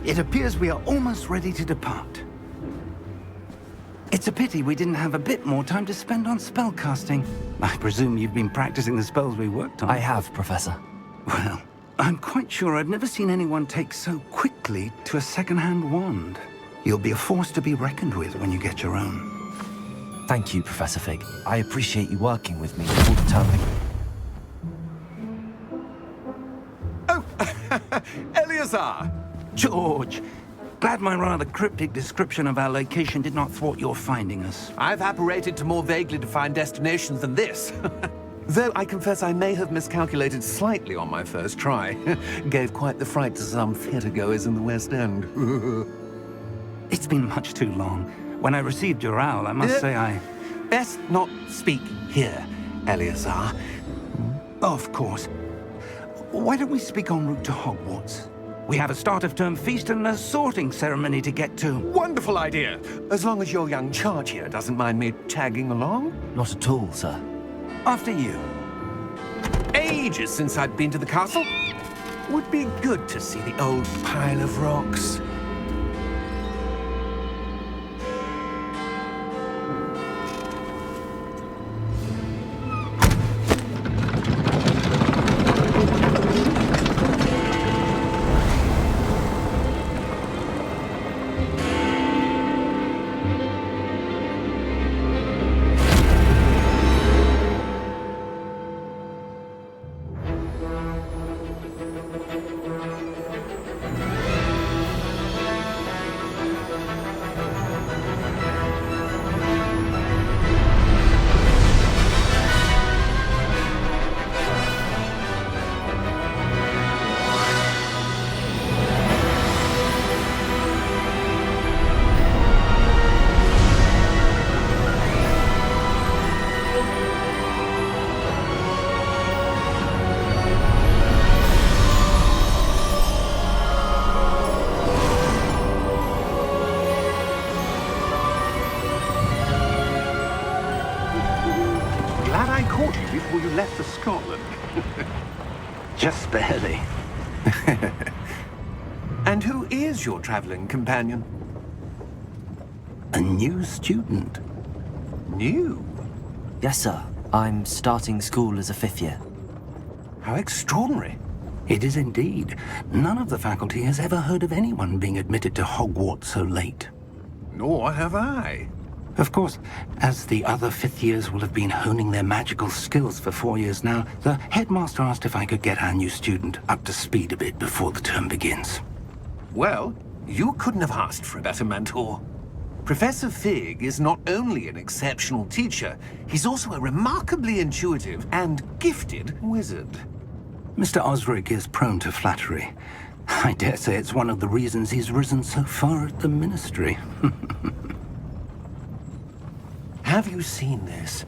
It appears we are almost ready to depart. It's a pity we didn't have a bit more time to spend on spellcasting. I presume you've been practicing the spells we worked on. I have, Professor. Well, I'm quite sure I've never seen anyone take so quickly to a second-hand wand. You'll be a force to be reckoned with when you get your own. Thank you, Professor Fig. I appreciate you working with me all the time. Oh, Eleazar! George! Glad my rather cryptic description of our location did not thwart your finding us. I've apparated to more vaguely defined destinations than this. Though I confess I may have miscalculated slightly on my first try. Gave quite the fright to some theatregoers in the West End. It's been much too long. When I received your owl, I must say I... Best not speak here, Eleazar. Of course. Why don't we speak en route to Hogwarts? We have a start-of-term feast and a sorting ceremony to get to. Wonderful idea! As long as your young charge here doesn't mind me tagging along. Not at all, sir. After you. Ages since I'd been to the castle. Would be good to see the old pile of rocks. Glad I caught you before you left for Scotland. Just barely. And who is your traveling companion? A new student. New? Yes, sir. I'm starting school as a 5th year. How extraordinary. It is indeed. None of the faculty has ever heard of anyone being admitted to Hogwarts so late. Nor have I. Of course, as the other 5th years will have been honing their magical skills for 4 years now, the headmaster asked if I could get our new student up to speed a bit before the term begins. Well, you couldn't have asked for a better mentor. Professor Fig is not only an exceptional teacher, he's also a remarkably intuitive and gifted wizard. Mr. Osric is prone to flattery. I dare say it's one of the reasons he's risen so far at the Ministry. Have you seen this?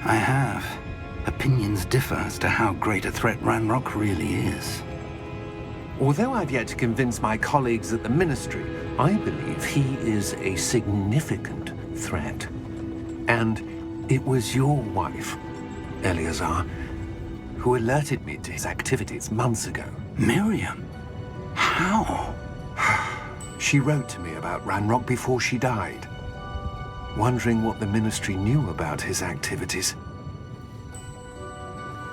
I have. Opinions differ as to how great a threat Ranrock really is. Although I've yet to convince my colleagues at the Ministry, I believe he is a significant threat. And it was your wife, Eleazar, who alerted me to his activities months ago. Miriam? How? She wrote to me about Ranrock before she died, wondering what the Ministry knew about his activities.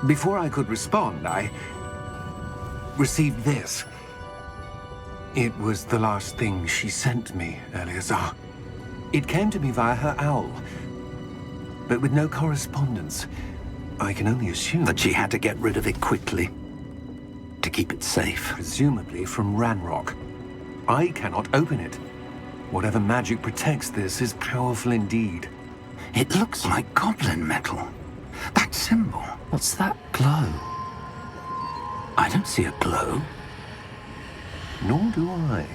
Before I could respond, I received this. It was the last thing she sent me, Eleazar. It came to me via her owl, but with no correspondence. I can only assume That she had to get rid of it quickly, to keep it safe. presumably from Ranrock. I cannot open it. Whatever magic protects this is powerful indeed. It looks like goblin metal. That symbol. What's that glow? I don't see a glow. Nor do I.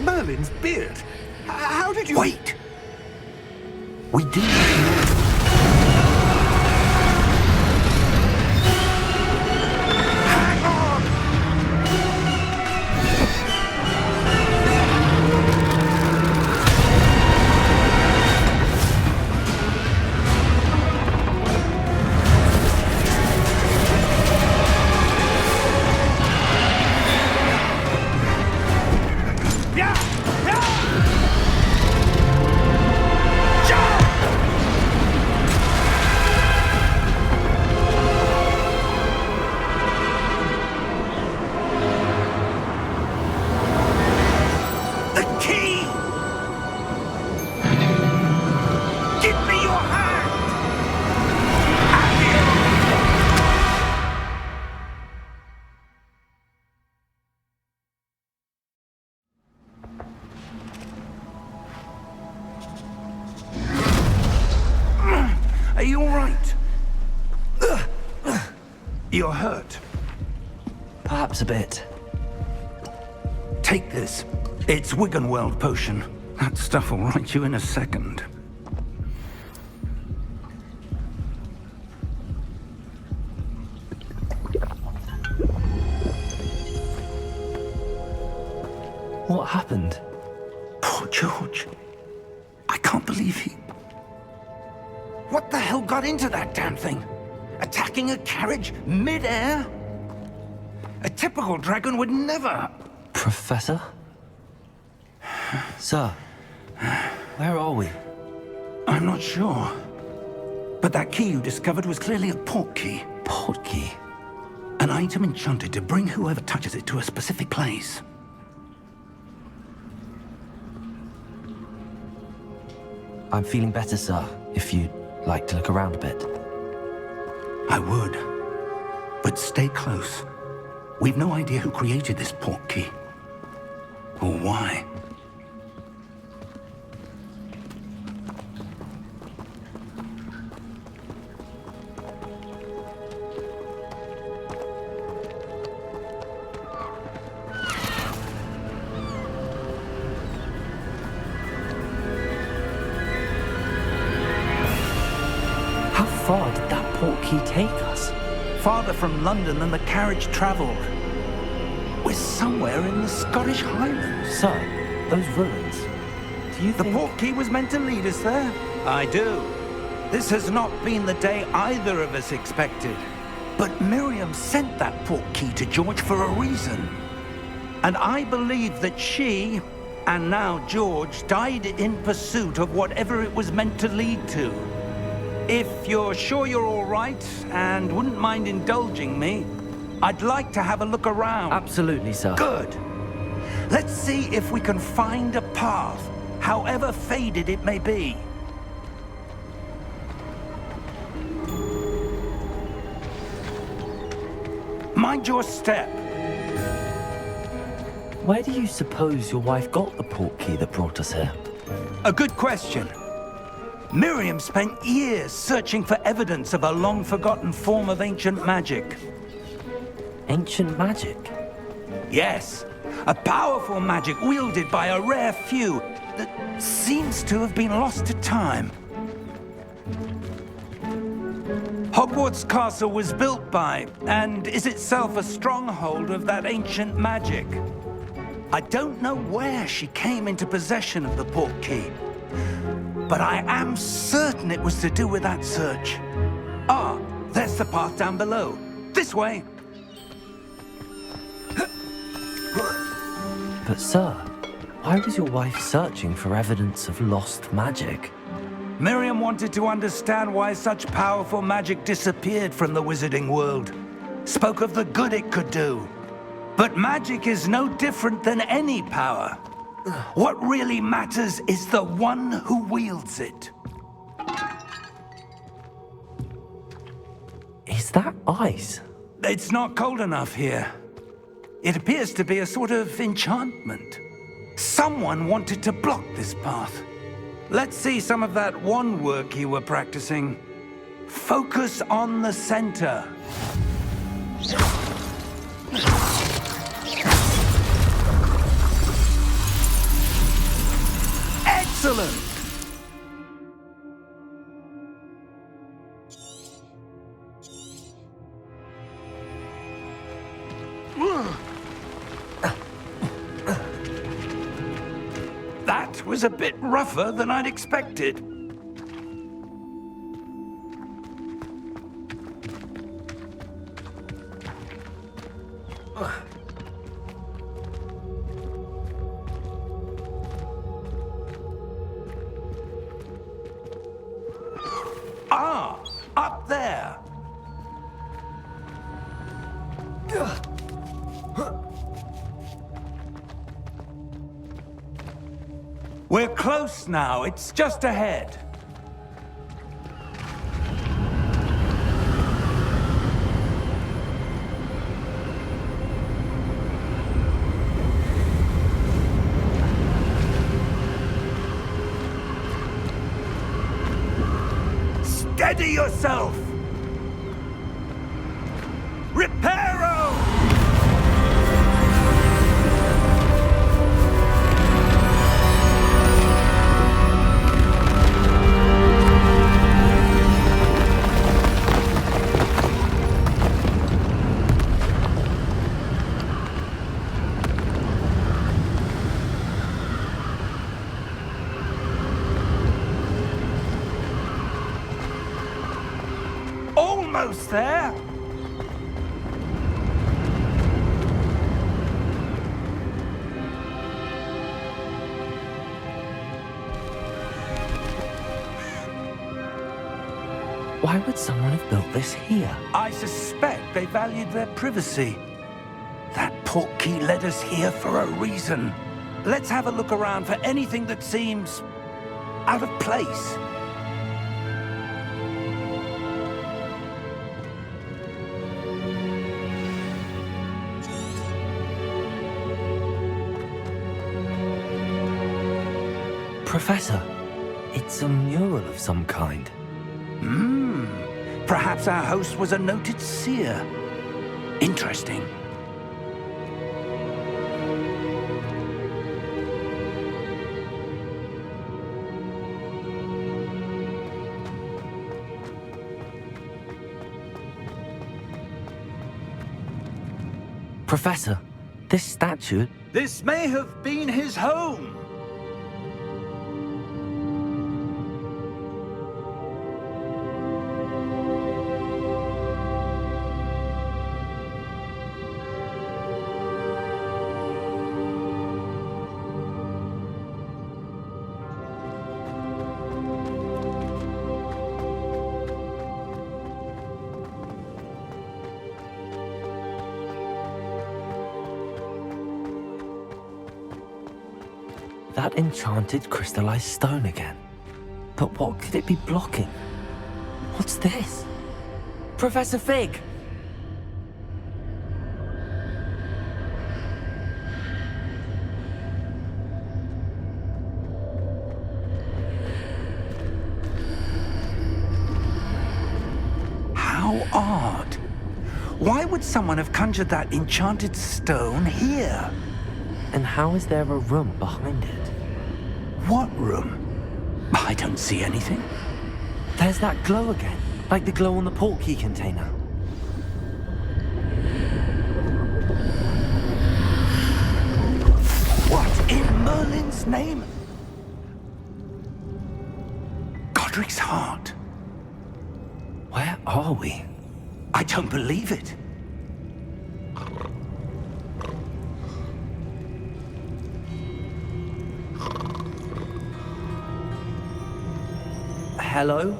Merlin's beard. How did you... Wait! We do need to know. Hang on! You're hurt. Perhaps a bit. Take this. It's Wiggenweld potion. That stuff will right you in a second. What happened? Poor George. I can't believe he... What the hell got into that damn thing? Attacking a carriage mid-air? A typical dragon would never... Professor? Sir, where are we? I'm not sure. But that key you discovered was clearly a port key. Port key? An item enchanted to bring whoever touches it to a specific place. I'm feeling better, sir, if you'd like to look around a bit. I would. But stay close. We've no idea who created this port key. Or why. How far did that port key take us? Farther from London than the carriage traveled. We're somewhere in the Scottish Highlands. Sir, those ruins. Do you The think... port key was meant to lead us there? I do. This has not been the day either of us expected. But Miriam sent that port key to George for a reason. And I believe that she, and now George, died in pursuit of whatever it was meant to lead to. If you're sure you're all right and wouldn't mind indulging me, I'd like to have a look around. Absolutely, sir. Good. Let's see if we can find a path, however faded it may be. Mind your step. Where do you suppose your wife got the port key that brought us here? A good question. Miriam spent years searching for evidence of a long-forgotten form of ancient magic. Ancient magic? Yes, a powerful magic wielded by a rare few that seems to have been lost to time. Hogwarts Castle was built by, and is itself a stronghold of that ancient magic. I don't know where she came into possession of the port key, but I am certain it was to do with that search. Ah, there's the path down below. This way. But sir, why was your wife searching for evidence of lost magic? Miriam wanted to understand why such powerful magic disappeared from the wizarding world. Spoke of the good it could do. But magic is no different than any power. What really matters is the one who wields it. Is that ice? It's not cold enough here. It appears to be a sort of enchantment. Someone wanted to block this path. Let's see some of that wand work you were practicing. Focus on the center. Excellent! That was a bit rougher than I'd expected. Ah, up there. We're close now. It's just ahead. Steady yourself! Reparo! Almost there. Why would someone have built this here? I suspect they valued their privacy. That portkey led us here for a reason. Let's have a look around for anything that seems out of place. Professor, it's a mural of some kind. Perhaps our host was a noted seer. Interesting. Professor, this statue... This may have been his home. That enchanted crystallized stone again. But what could it be blocking? What's this? Professor Fig! How odd. Why would someone have conjured that enchanted stone here? And how is there a room behind it? What room? I don't see anything. There's that glow again, like the glow on the portkey container. What in Merlin's name? Godric's heart. Where are we? I don't believe it. Hello?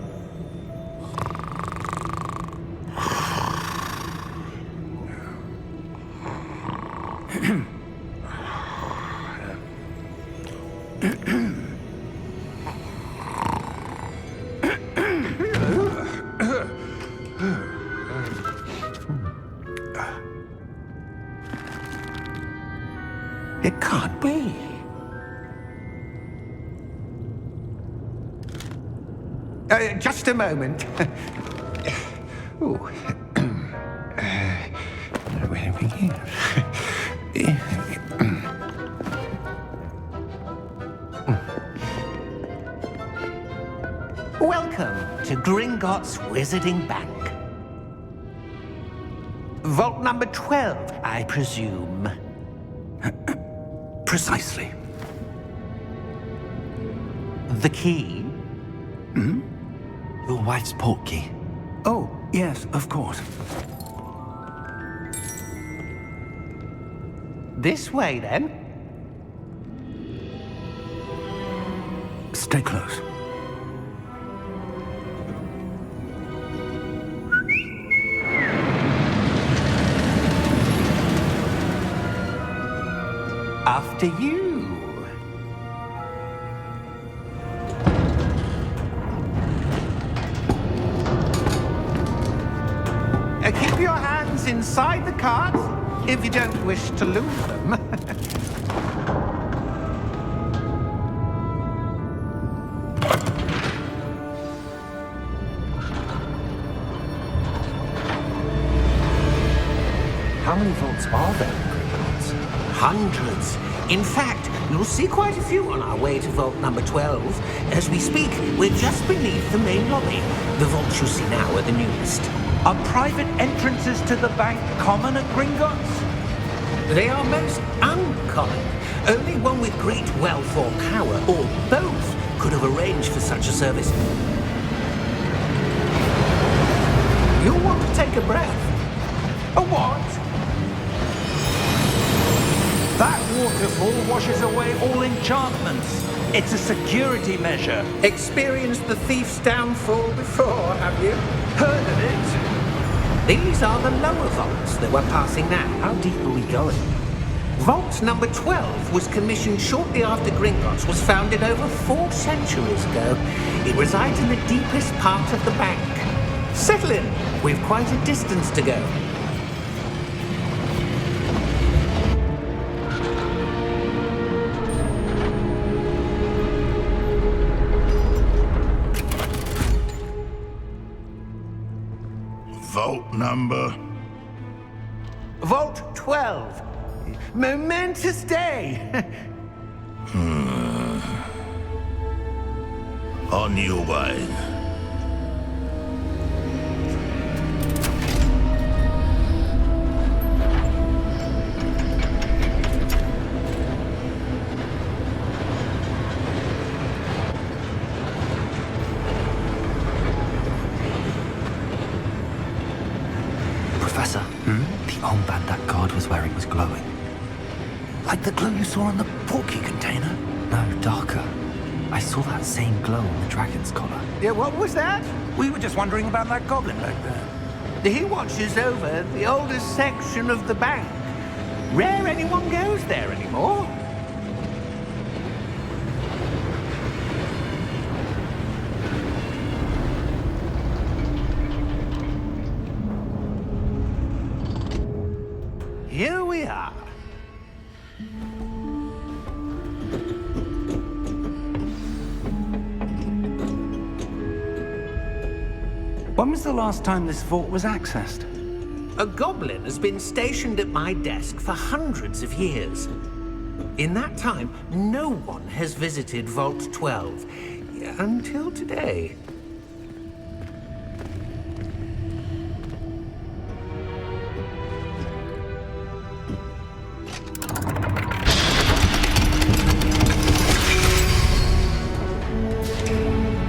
It can't be. Just a moment. Ooh. Where are we here? Welcome to Gringotts Wizarding Bank. Vault number 12, I presume. Precisely. The key? Your wife's portkey. Oh, yes, of course. This way, then. Stay close. After you. Keep your hands inside the cart if you don't wish to lose them. How many vaults are there in Gringotts? Hundreds. In fact, you'll see quite a few on our way to vault number 12. As we speak, we're just beneath the main lobby. The vaults you see now are the newest. Are private entrances to the bank common at Gringotts? They are most uncommon. Only one with great wealth or power, or both, could have arranged for such a service. You'll want to take a breath. A what? That waterfall washes away all enchantments. It's a security measure. Experienced the thief's downfall before, have you? Heard of it? These are the lower vaults that we're passing now. How deep are we going? Vault number 12 was commissioned shortly after Gringotts was founded over 4 centuries ago. It resides in the deepest part of the bank. Settle in. We've quite a distance to go. Vault number? Vault 12. Momentous day. On your way. Professor, the armband that guard was wearing was glowing. Like the glow you saw on the porky container? No, darker. I saw that same glow on the dragon's collar. Yeah, what was that? We were just wondering about that goblin back there. He watches over the oldest section of the bank. Rare anyone goes there anymore. Here we are. When was the last time this vault was accessed? A goblin has been stationed at my desk for hundreds of years. In that time, no one has visited Vault 12. Until today.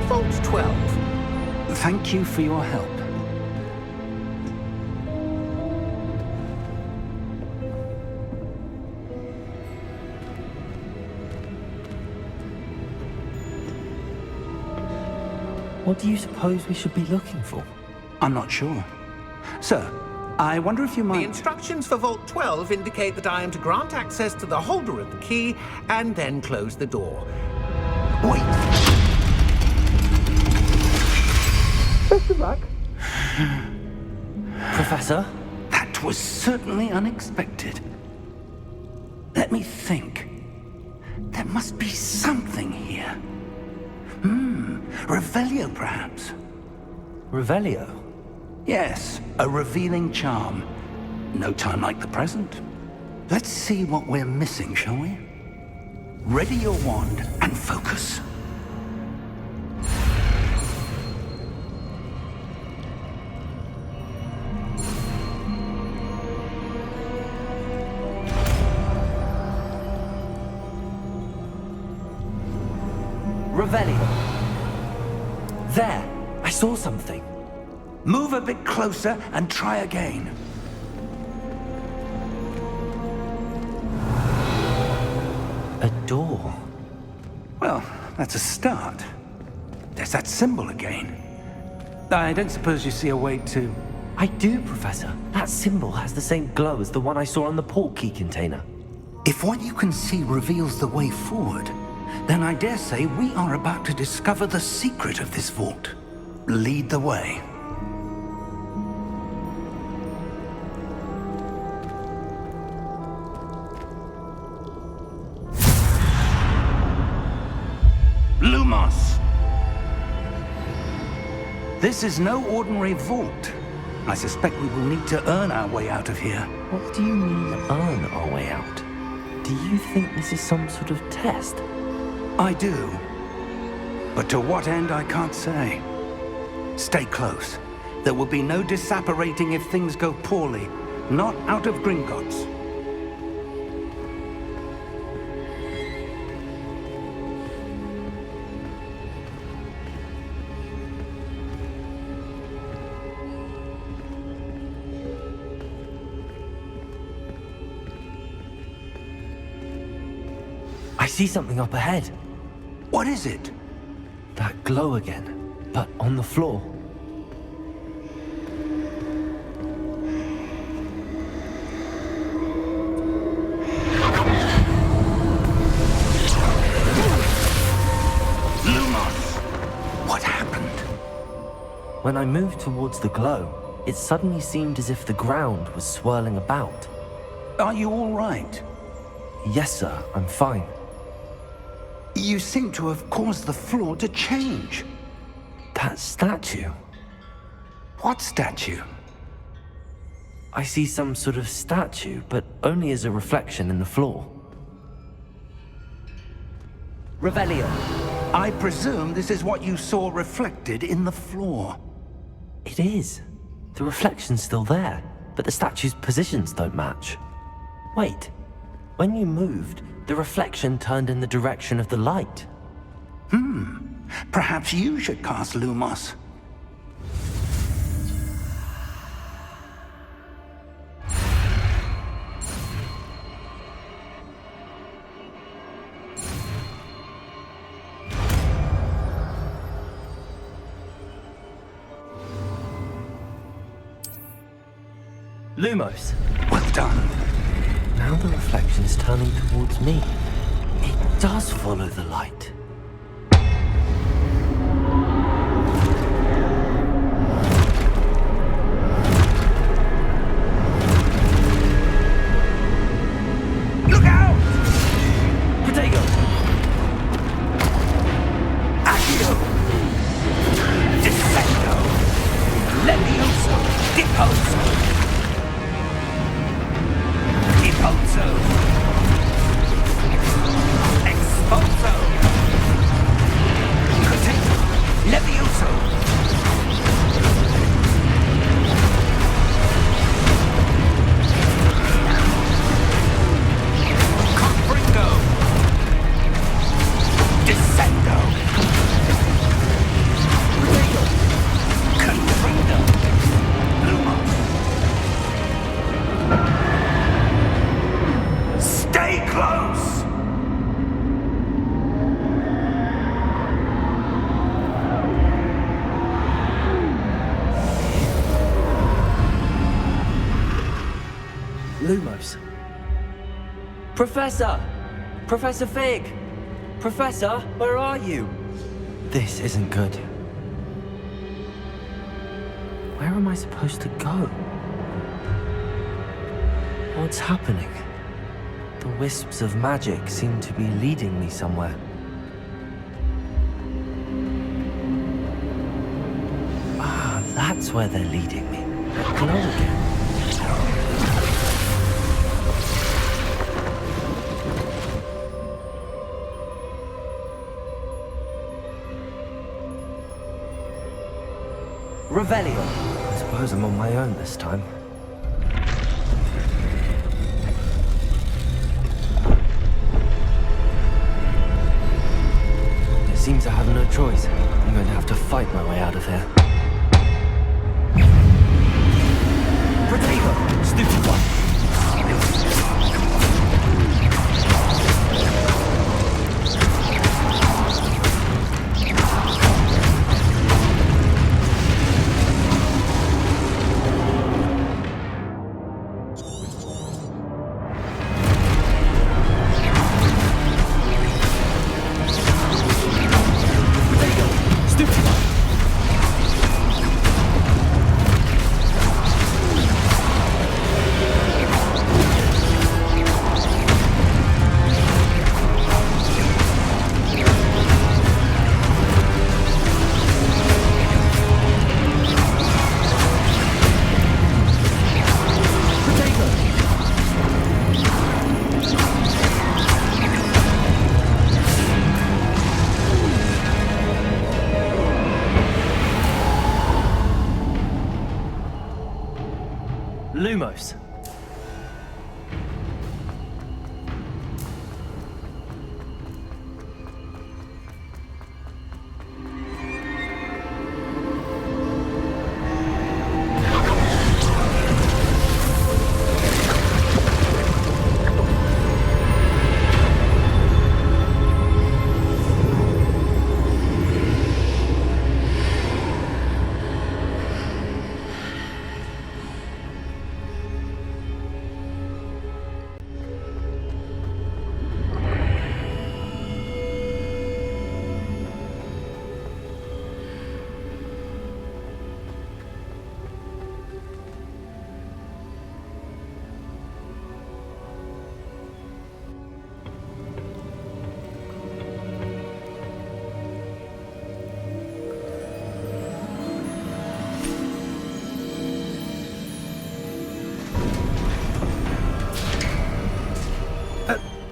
Vault 12. Thank you for your help. What do you suppose we should be looking for? I'm not sure. Sir, I wonder if you The might... instructions for Vault 12 indicate that I am to grant access to the holder of the key and then close the door. Wait! Best of luck. Professor? That was certainly unexpected. Let me think. There must be something here. Revelio, perhaps? Revelio? Yes, a revealing charm. No time like the present. Let's see what we're missing, shall we? Ready your wand and focus. Revelio. There! I saw something. Move a bit closer and try again. A door. Well, that's a start. There's that symbol again. I don't suppose you see a way to... I do, Professor. That symbol has the same glow as the one I saw on the port key container. If what you can see reveals the way forward, then I dare say we are about to discover the secret of this vault. Lead the way. Lumos! This is no ordinary vault. I suspect we will need to earn our way out of here. What do you mean, earn our way out? Do you think this is some sort of test? I do. But to what end, I can't say. Stay close. There will be no disapparating if things go poorly. Not out of Gringotts. I see something up ahead. What is it? That glow again, but on the floor. Lumos! What happened? When I moved towards the glow, it suddenly seemed as if the ground was swirling about. Are you all right? Yes, sir, I'm fine. You seem to have caused the floor to change. That statue. What statue? I see some sort of statue, but only as a reflection in the floor. Revelio. I presume this is what you saw reflected in the floor. It is. The reflection's still there, but the statue's positions don't match. Wait. When you moved, the reflection turned in the direction of the light. Perhaps you should cast Lumos. Lumos! Well done. Now the reflection is turning towards me. It does follow the light. Look out! Protego! Accio! Descendo! Levioso! Deposo! Deposo! Exposo! Protego! Levioso! Confringo! Descendo! Confringo! Lumos! Stay close! Lumos. Professor! Professor Fig! Professor, where are you? This isn't good. Where am I supposed to go? What's happening? The wisps of magic seem to be leading me somewhere. Ah, that's where they're leading me. That glow again. Revelio. I suppose I'm on my own this time. It seems I have no choice. I'm going to have to fight my way out of here. Protego! Stupid one! Stupid one! Lumos.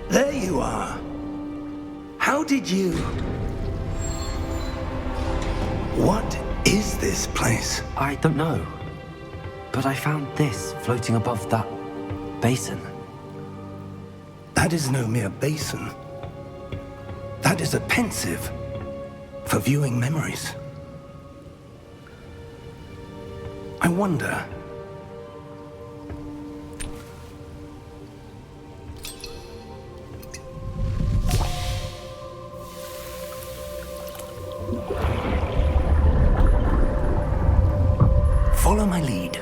There you are. How did you... What is this place? I don't know. But I found this floating above that basin. That is no mere basin. That is a pensive for viewing memories. I wonder... Follow my lead.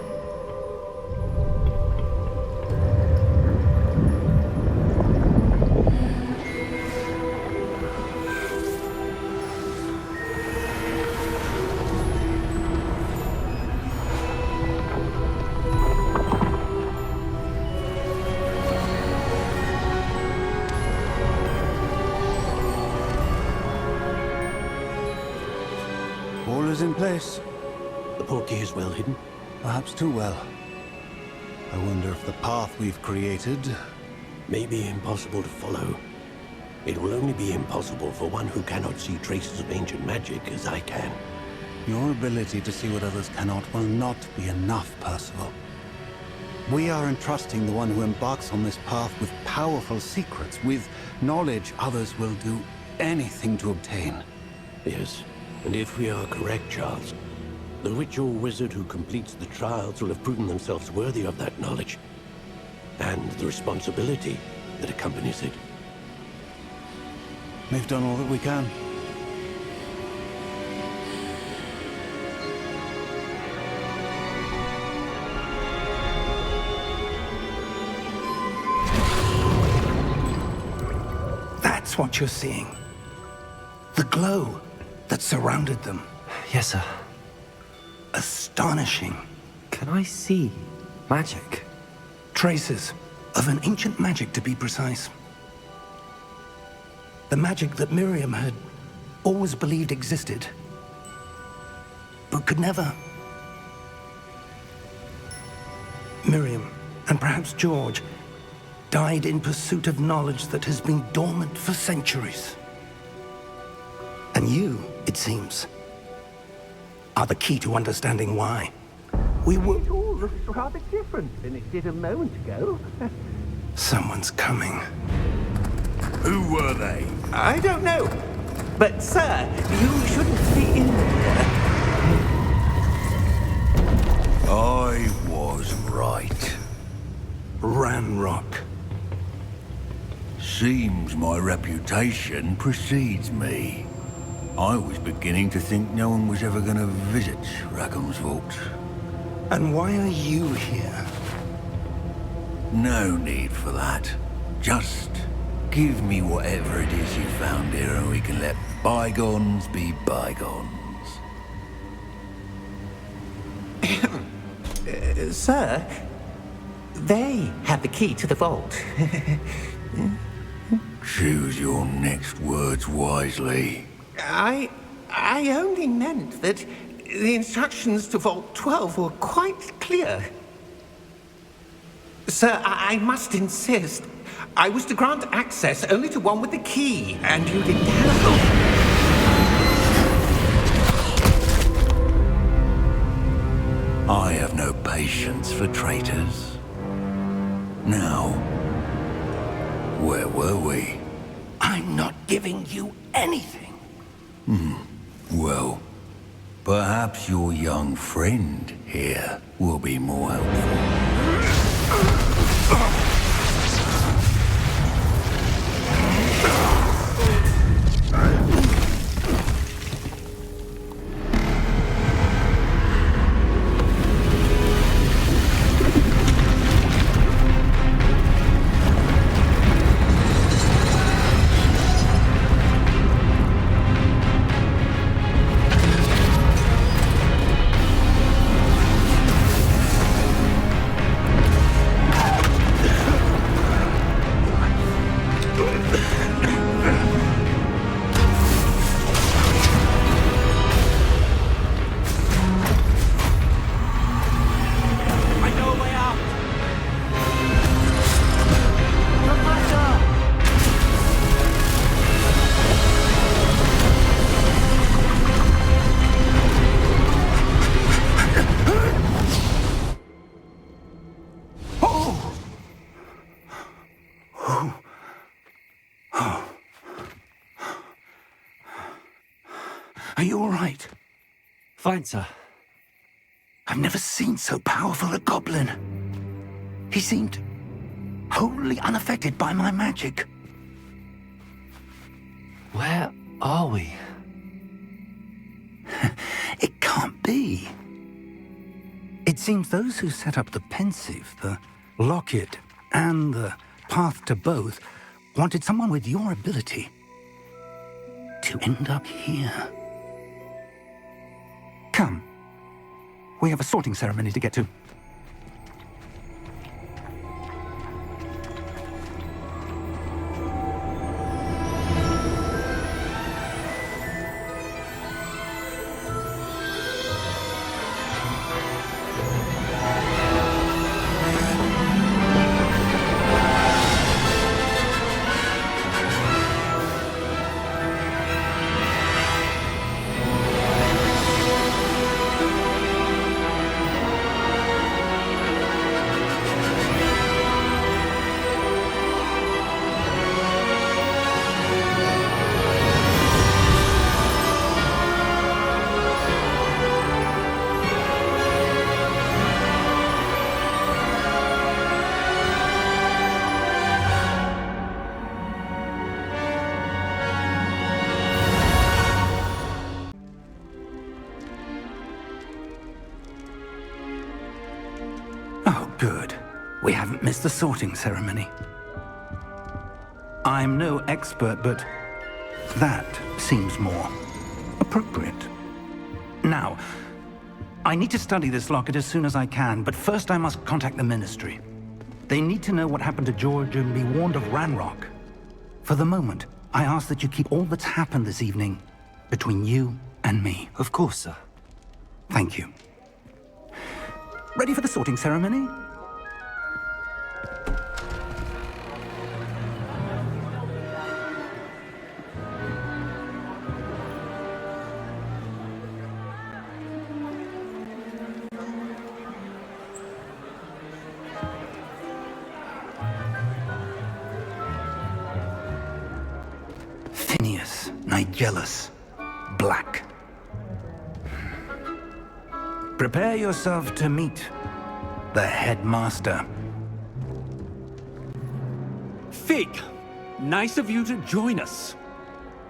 All is in place. The portkey is well hidden. Perhaps too well. I wonder if the path we've created... May be impossible to follow. It will only be impossible for one who cannot see traces of ancient magic as I can. Your ability to see what others cannot will not be enough, Percival. We are entrusting the one who embarks on this path with powerful secrets, with knowledge others will do anything to obtain. Yes, and if we are correct, Charles, the witch or wizard who completes the trials will have proven themselves worthy of that knowledge, and the responsibility that accompanies it. We've done all that we can. That's what you're seeing. The glow that surrounded them. Yes, sir. Astonishing. Can I see magic? Traces of an ancient magic, to be precise. The magic that Miriam had always believed existed, but could never. Miriam, and perhaps George, died in pursuit of knowledge that has been dormant for centuries. And you, it seems, are the key to understanding why. We were... It all looks rather different than it did a moment ago. Someone's coming. Who were they? I don't know. But, sir, you shouldn't be in there. I was right. Ranrock. Seems my reputation precedes me. I was beginning to think no one was ever going to visit Rackham's vault. And why are you here? No need for that. Just give me whatever it is you found here and we can let bygones be bygones. Sir, they have the key to the vault. Choose your next words wisely. I only meant that the instructions to Vault 12 were quite clear. Sir, I must insist. I was to grant access only to one with the key, and you didn't have. I have no patience for traitors. Now, where were we? I'm not giving you anything. Well, perhaps your young friend here will be more helpful. Are you all right? Fine, sir. I've never seen so powerful a goblin. He seemed wholly unaffected by my magic. Where are we? It can't be. It seems those who set up the pensive, the locket, and the path to both wanted someone with your ability to end up here. Come. We have a sorting ceremony to get to. Oh, good. We haven't missed the sorting ceremony. I'm no expert, but that seems more appropriate. Now, I need to study this locket as soon as I can, but first I must contact the Ministry. They need to know what happened to George and be warned of Ranrock. For the moment, I ask that you keep all that's happened this evening between you and me. Of course, sir. Thank you. Ready for the sorting ceremony? Phineas, Nigellus, Black. Prepare yourself to meet the headmaster. Fig, nice of you to join us.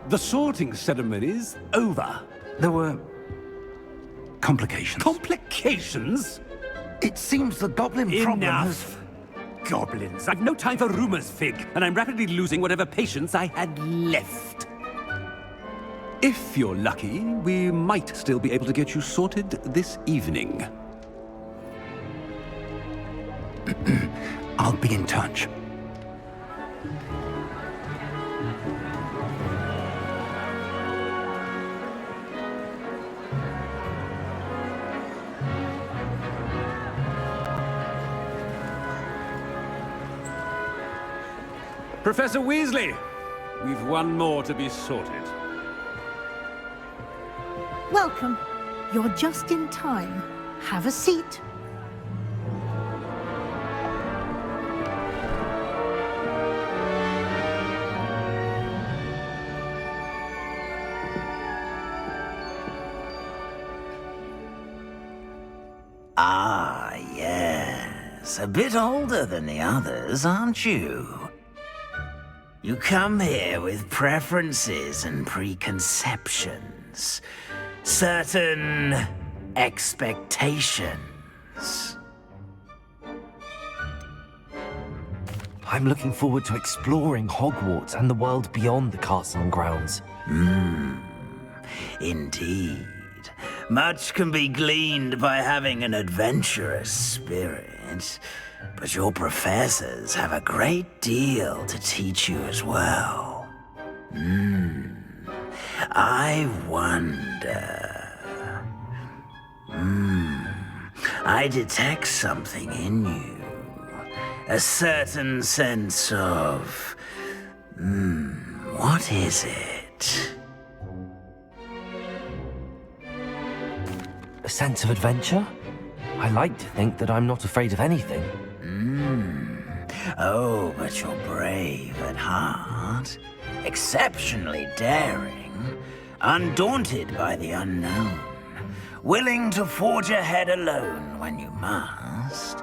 The sorting ceremony's over. There were complications. Complications? It seems the goblin problem has... Enough. Goblins. I've no time for rumors, Fig, and I'm rapidly losing whatever patience I had left. If you're lucky, we might still be able to get you sorted this evening. I'll be in touch. Professor Weasley, we've one more to be sorted. Welcome. You're just in time. Have a seat. Yes, a bit older than the others, aren't you? You come here with preferences and preconceptions. Certain expectations. I'm looking forward to exploring Hogwarts and the world beyond the castle and grounds. Indeed. Much can be gleaned by having an adventurous spirit, but your professors have a great deal to teach you as well. I wonder... I detect something in you. A certain sense of... what is it? A sense of adventure? I like to think that I'm not afraid of anything. Oh, but you're brave at heart. Exceptionally daring. Undaunted by the unknown. Willing to forge ahead alone when you must.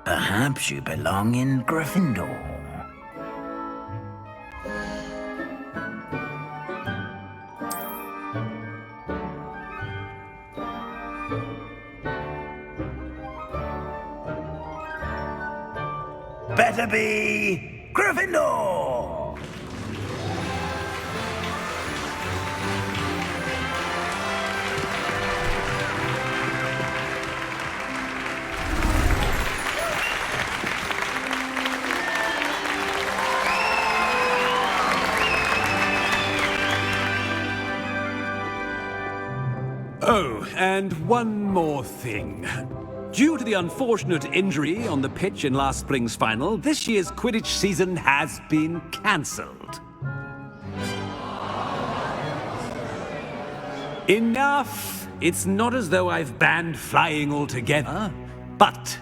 Perhaps you belong in Gryffindor. Better be Gryffindor! Oh, and one more thing. Due to the unfortunate injury on the pitch in last spring's final, this year's Quidditch season has been cancelled. Enough! It's not as though I've banned flying altogether, but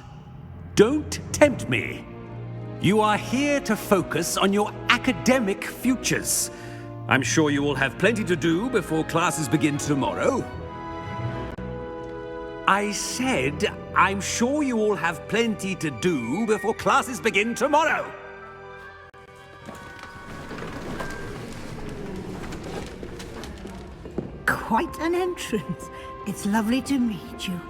don't tempt me. You are here to focus on your academic futures. I'm sure you will have plenty to do before classes begin tomorrow. I said, I'm sure you all have plenty to do before classes begin tomorrow. Quite an entrance. It's lovely to meet you.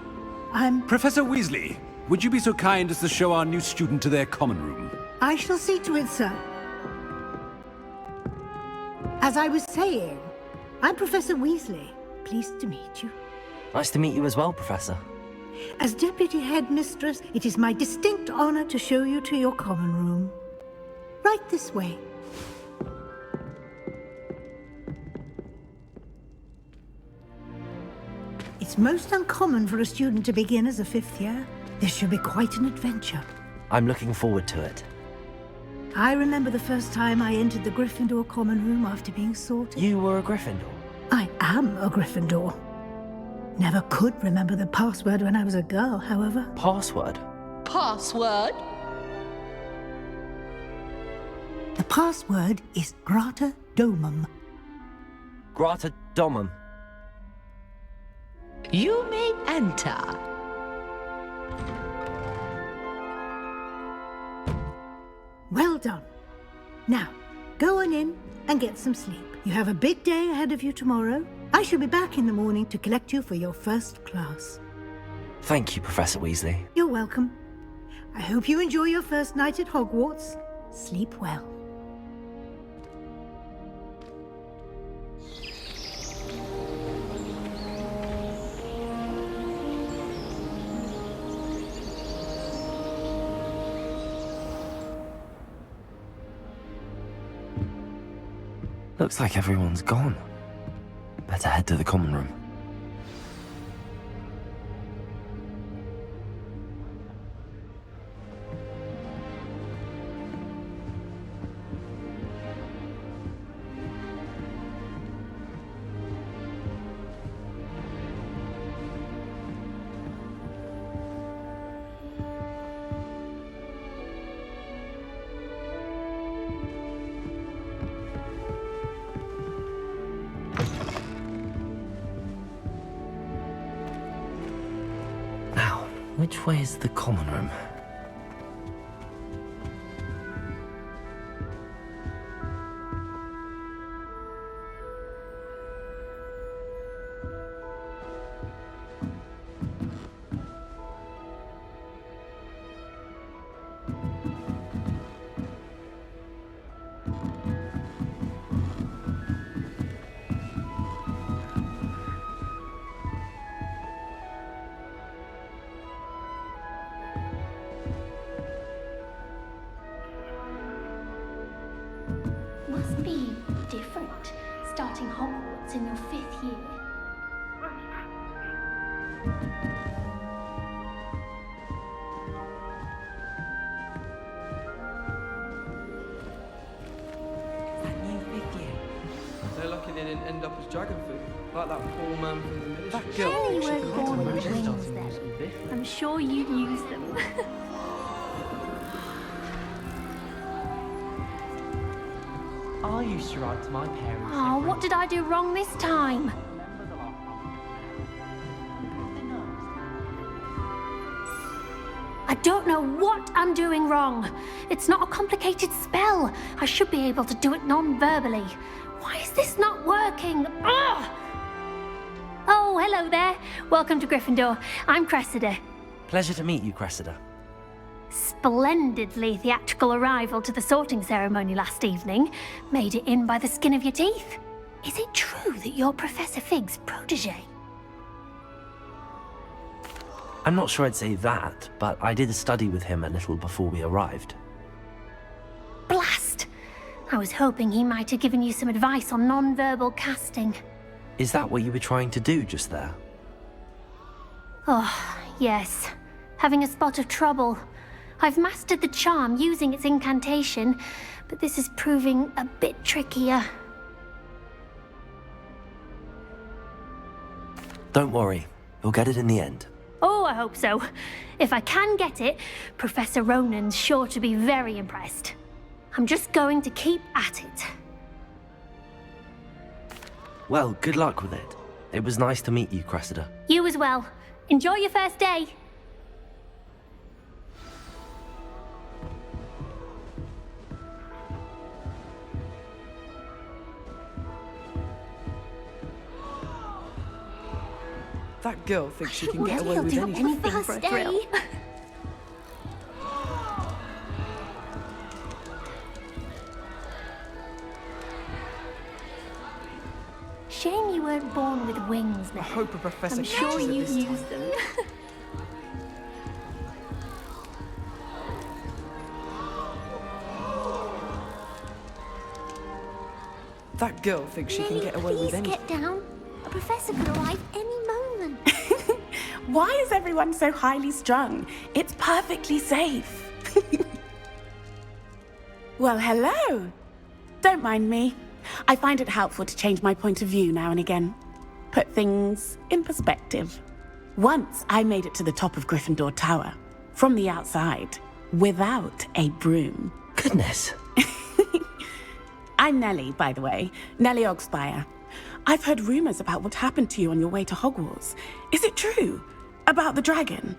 I'm... Professor Weasley, would you be so kind as to show our new student to their common room? I shall see to it, sir. As I was saying, I'm Professor Weasley. Pleased to meet you. Nice to meet you as well, Professor. As Deputy Headmistress, it is my distinct honor to show you to your common room. Right this way. It's most uncommon for a student to begin as a fifth year. This should be quite an adventure. I'm looking forward to it. I remember the first time I entered the Gryffindor common room after being sorted. You were a Gryffindor? I am a Gryffindor. Never could remember the password when I was a girl, however. Password? Password? The password is Grata Domum. Grata Domum. You may enter. Well done. Now, go on in and get some sleep. You have a big day ahead of you tomorrow. I shall be back in the morning to collect you for your first class. Thank you, Professor Weasley. You're welcome. I hope you enjoy your first night at Hogwarts. Sleep well. Looks like everyone's gone. Better head to the common room. Which way is the common room? Hogwarts in your 5th year. So lucky they didn't end up as dragon food, like that poor man from the ministry. That girl, you weren't born with wings then. I'm sure you'd use them. I used to write to my parents. Oh, what did I do wrong this time? I don't know what I'm doing wrong. It's not a complicated spell. I should be able to do it non-verbally. Why is this not working? Ugh! Oh, hello there. Welcome to Gryffindor. I'm Cressida. Pleasure to meet you, Cressida. Splendidly theatrical arrival to the sorting ceremony last evening. Made it in by the skin of your teeth. Is it true that you're Professor Fig's protege? I'm not sure I'd say that, but I did study with him a little before we arrived. Blast! I was hoping he might have given you some advice on non-verbal casting. Is that what you were trying to do just there? Oh, yes. Having a spot of trouble. I've mastered the charm using its incantation, but this is proving a bit trickier. Don't worry, you'll get it in the end. Oh, I hope so. If I can get it, Professor Ronan's sure to be very impressed. I'm just going to keep at it. Well, good luck with it. It was nice to meet you, Cressida. You as well. Enjoy your first day. That girl thinks she can What get away he'll with do anything for a thrill. Shame you weren't born with wings now. I hope a professor I'm sure catches her you this time. use them. That girl thinks she can get away with Please anything. get down. A professor could arrive any moment. Why is everyone so highly strung? It's perfectly safe. Well, hello. Don't mind me. I find it helpful to change my point of view now and again. Put things in perspective. Once I made it to the top of Gryffindor Tower, from the outside, without a broom. Goodness. I'm Nellie, by the way. Nellie Ogspire. I've heard rumors about what happened to you on your way to Hogwarts. Is it true? About the dragon?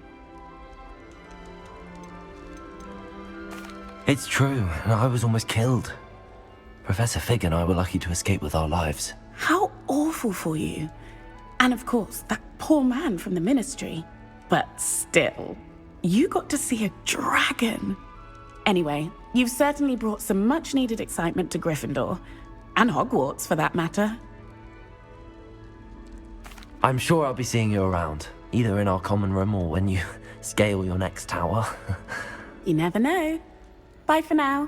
It's true, and I was almost killed. Professor Fig and I were lucky to escape with our lives. How awful for you. And of course, that poor man from the ministry. But still, you got to see a dragon. Anyway, you've certainly brought some much-needed excitement to Gryffindor. And Hogwarts, for that matter. I'm sure I'll be seeing you around, either in our common room or when you scale your next tower. You never know. Bye for now.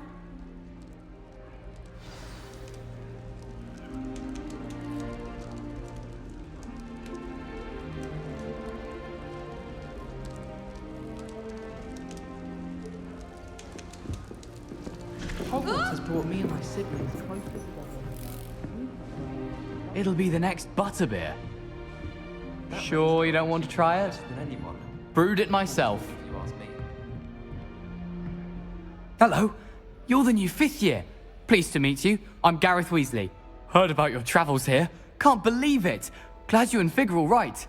Hogwarts has brought me and my siblings closer together. It'll be the next butterbeer. Sure you don't want to try it? Brewed it myself. Hello, you're the new 5th year. Pleased to meet you. I'm Gareth Weasley. Heard about your travels here. Can't believe it. Glad you and Fig are all right.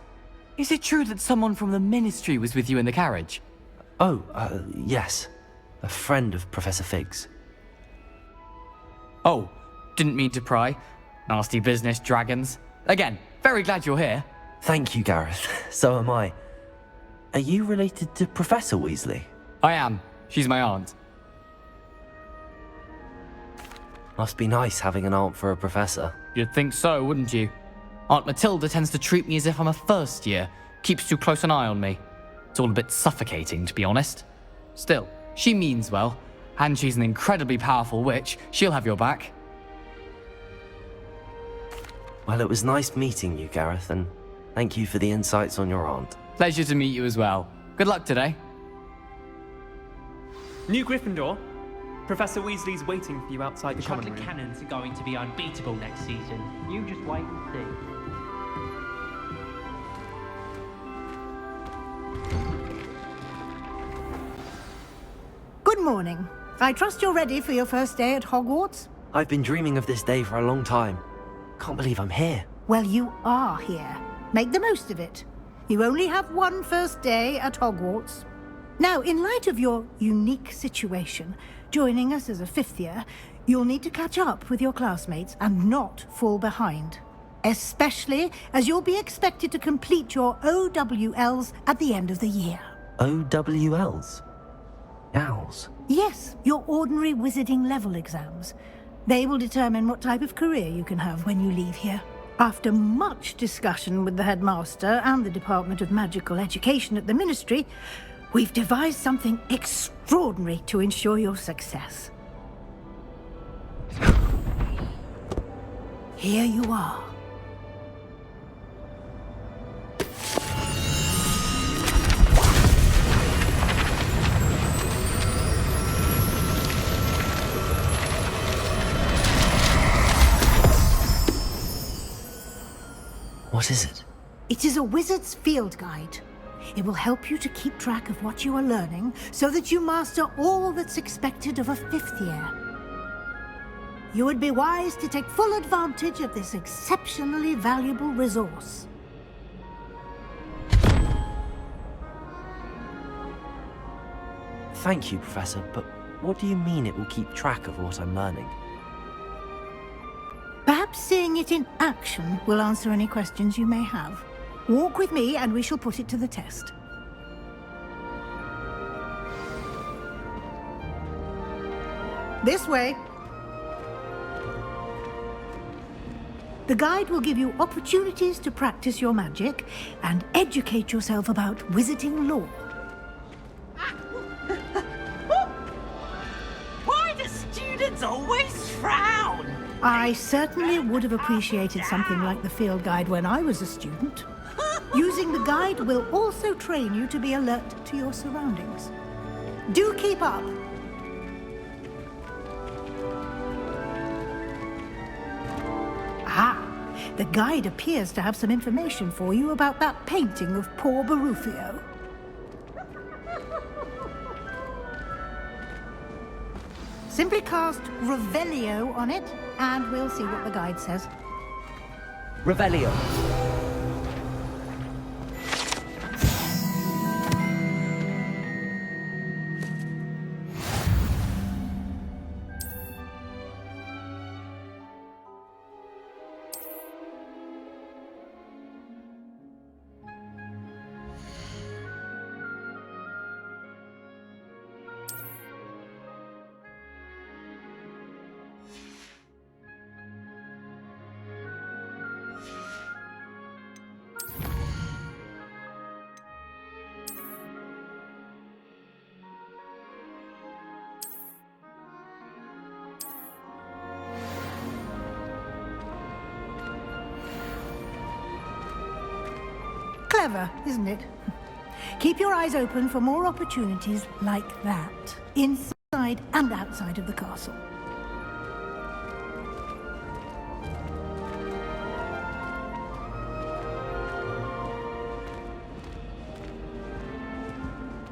Is it true that someone from the Ministry was with you in the carriage? Oh, yes. A friend of Professor Fig's. Oh, didn't mean to pry. Nasty business, dragons. Again, very glad you're here. Thank you, Gareth. So am I. Are you related to Professor Weasley? I am. She's my aunt. Must be nice having an aunt for a professor. You'd think so, wouldn't you? Aunt Matilda tends to treat me as if I'm a first year. Keeps too close an eye on me. It's all a bit suffocating, to be honest. Still, she means well. And she's an incredibly powerful witch. She'll have your back. Well, it was nice meeting you, Gareth, and thank you for the insights on your aunt. Pleasure to meet you as well. Good luck today. New Gryffindor. Professor Weasley's waiting for you outside the common room. Cannons are going to be unbeatable next season. You just wait and see. Good morning. I trust you're ready for your first day at Hogwarts? I've been dreaming of this day for a long time. Can't believe I'm here. Well, you are here. Make the most of it. You only have one first day at Hogwarts. Now, in light of your unique situation, joining us as a fifth year, you'll need to catch up with your classmates and not fall behind. Especially as you'll be expected to complete your OWLs at the end of the year. OWLs? Owls? Yes, your ordinary wizarding level exams. They will determine what type of career you can have when you leave here. After much discussion with the headmaster and the Department of Magical Education at the Ministry, we've devised something extraordinary to ensure your success. Here you are. What is it? It is a wizard's field guide. It will help you to keep track of what you are learning so that you master all that's expected of a fifth year. You would be wise to take full advantage of this exceptionally valuable resource. Thank you, Professor, but what do you mean it will keep track of what I'm learning? Perhaps seeing it in action will answer any questions you may have. Walk with me and we shall put it to the test. This way. The guide will give you opportunities to practice your magic and educate yourself about wizarding lore. Why do students always frown? I certainly would have appreciated something like the field guide when I was a student. Using the guide will also train you to be alert to your surroundings. Do keep up. Ah, the guide appears to have some information for you about that painting of poor Barufio. Simply cast Revelio on it, and we'll see what the guide says. Revelio. Clever, isn't it? Keep your eyes open for more opportunities like that, inside and outside of the castle.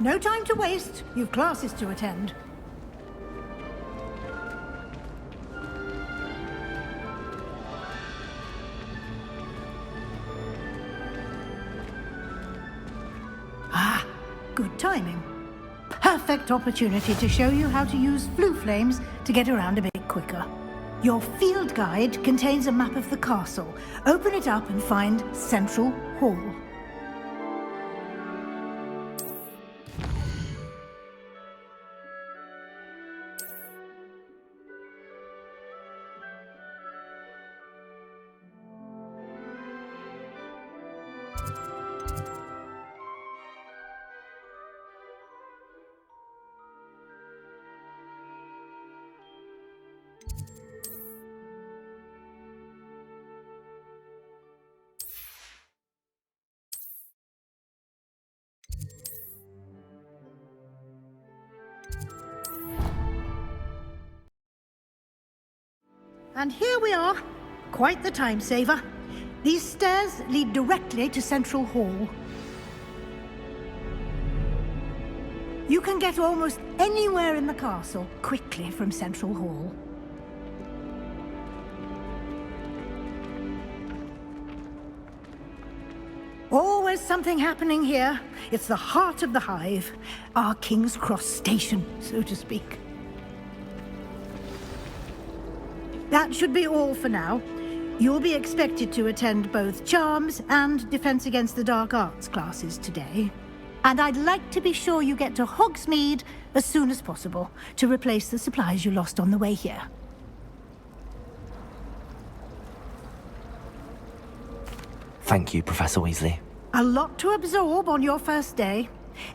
No time to waste. You've classes to attend. Ah, good timing. Perfect opportunity to show you how to use flue flames to get around a bit quicker. Your field guide contains a map of the castle. Open it up and find Central Hall. and here we are. Quite the time saver. These stairs lead directly to Central Hall. You can get almost anywhere in the castle quickly from Central Hall. Always something happening here. It's the heart of the hive, our King's Cross station, so to speak. That should be all for now. You'll be expected to attend both Charms and Defense Against the Dark Arts classes today. And I'd like to be sure you get to Hogsmeade as soon as possible to replace the supplies you lost on the way here. Thank you, Professor Weasley. A lot to absorb on your first day,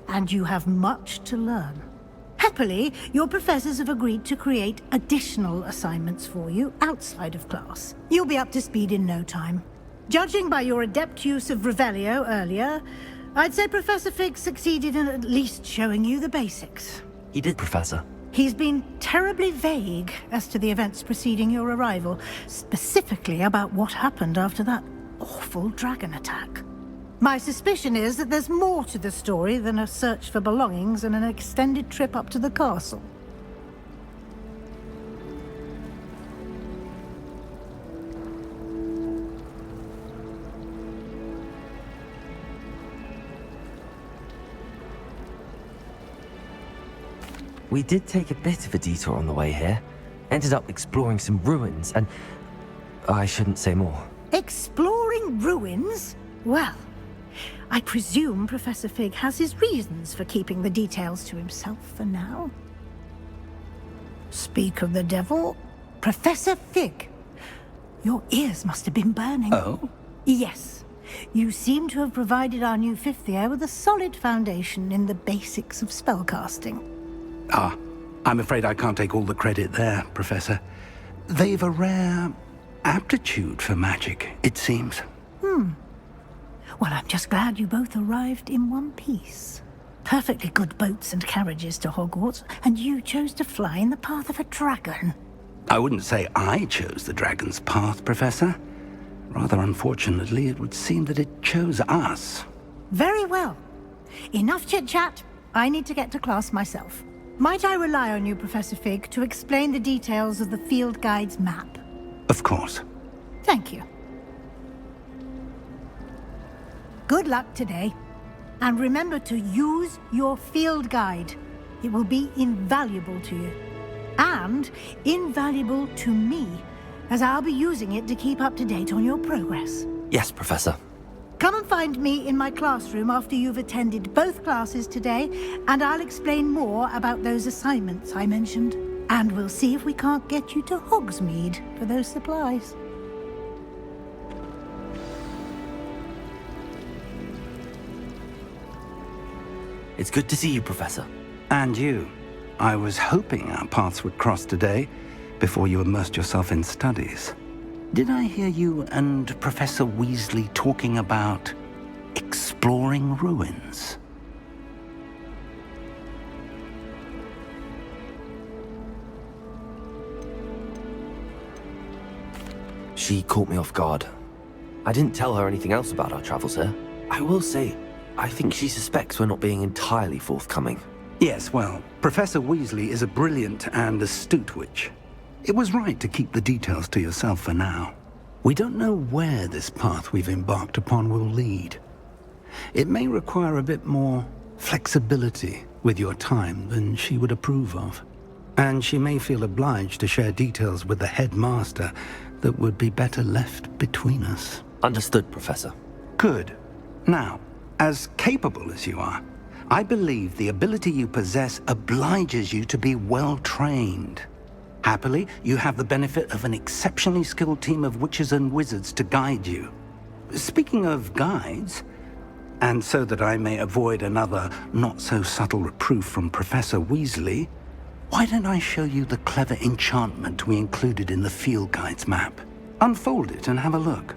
and you have much to learn. Happily, your professors have agreed to create additional assignments for you outside of class. You'll be up to speed in no time. Judging by your adept use of Revelio earlier, I'd say Professor Fig succeeded in at least showing you the basics. He did, Professor. He's been terribly vague as to the events preceding your arrival, specifically about what happened after that awful dragon attack. My suspicion is that there's more to the story than a search for belongings and an extended trip up to the castle. We did take a bit of a detour on the way here. Ended up exploring some ruins and... I shouldn't say more. Exploring ruins? Well, I presume Professor Fig has his reasons for keeping the details to himself for now. Speak of the devil, Professor Fig. Your ears must have been burning. Oh? Yes. You seem to have provided our new fifth year with a solid foundation in the basics of spellcasting. Ah, I'm afraid I can't take all the credit there, Professor. They've a rare aptitude for magic, it seems. Well, I'm just glad you both arrived in one piece. Perfectly good boats and carriages to Hogwarts, and you chose to fly in the path of a dragon. I wouldn't say I chose the dragon's path, Professor. Rather unfortunately, it would seem that it chose us. Very well. Enough chit-chat. I need to get to class myself. Might I rely on you, Professor Fig, to explain the details of the field guide's map? Of course. Thank you. Good luck today. And remember to use your field guide. It will be invaluable to you. And invaluable to me, as I'll be using it to keep up to date on your progress. Yes, Professor. Come and find me in my classroom after you've attended both classes today, and I'll explain more about those assignments I mentioned. And we'll see if we can't get you to Hogsmeade for those supplies. It's good to see you, Professor. And you. I was hoping our paths would cross today, before you immersed yourself in studies. Did I hear you and Professor Weasley talking about exploring ruins? She caught me off guard. I didn't tell her anything else about our travels here. I will say, I think she suspects we're not being entirely forthcoming. Yes, well, Professor Weasley is a brilliant and astute witch. It was right to keep the details to yourself for now. We don't know where this path we've embarked upon will lead. It may require a bit more flexibility with your time than she would approve of. And she may feel obliged to share details with the headmaster that would be better left between us. Understood, Professor. Good. Now, as capable as you are, I believe the ability you possess obliges you to be well-trained. Happily, you have the benefit of an exceptionally skilled team of witches and wizards to guide you. Speaking of guides, and so that I may avoid another not-so-subtle reproof from Professor Weasley, why don't I show you the clever enchantment we included in the field guide's map? Unfold it and have a look.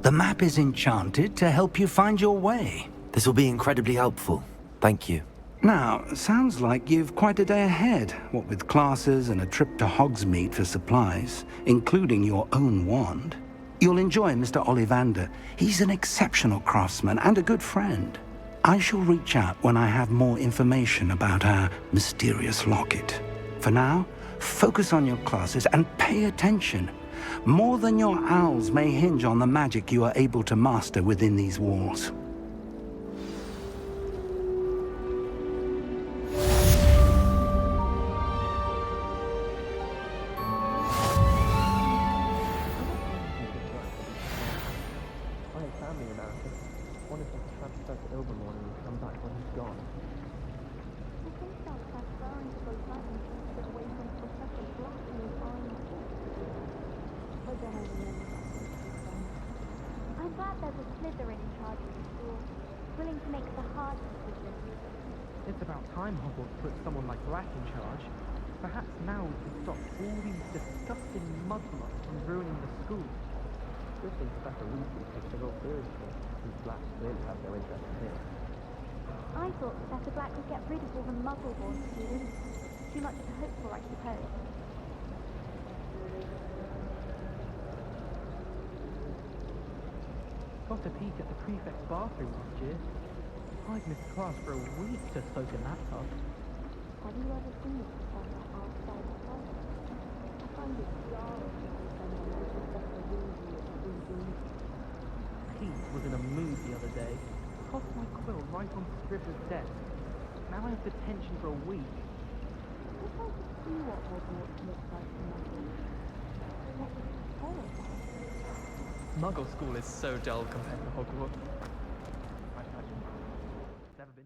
The map is enchanted to help you find your way. This will be incredibly helpful. Thank you. Now, sounds like you've quite a day ahead, what with classes and a trip to Hogsmeade for supplies, including your own wand. You'll enjoy Mr. Ollivander. He's an exceptional craftsman and a good friend. I shall reach out when I have more information about our mysterious locket. For now, focus on your classes and pay attention. More than your owls may hinge on the magic you are able to master within these walls. I'm glad there's a Slytherin in charge of the school, willing to make the hard decisions. It's about time Hogwarts put someone like Black in charge. Perhaps now we can stop all these disgusting mugmuts from ruining the school. Good thing Professor Weasley takes the role seriously, since Blacks clearly have no interest in him. I thought Professor Black would get rid of all the Muggle-born students. Too much to hope for, I suppose. Got a peek at the prefect's bathroom last year. I'd missed class for a week to soak in that tub. Have you ever seen it on the outside of the toilet? I find it jarring when someone like Professor Weasley is breathing. Pete was in a mood the other day. Tossed my quill right on Scribbler's desk. Now I have detention for a week. I'd like to see what Hogwarts looks like from Muggles. That is horrifying. Muggle school is so dull compared to Hogwarts. Never been.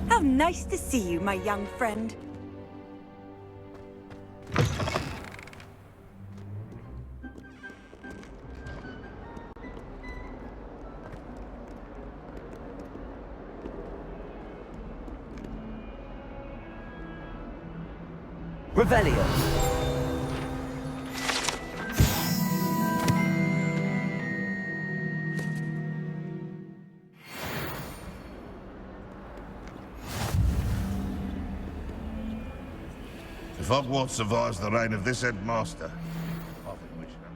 How nice to see you, my young friend. Revelio. If Hogwarts survives the reign of this headmaster, I think we should have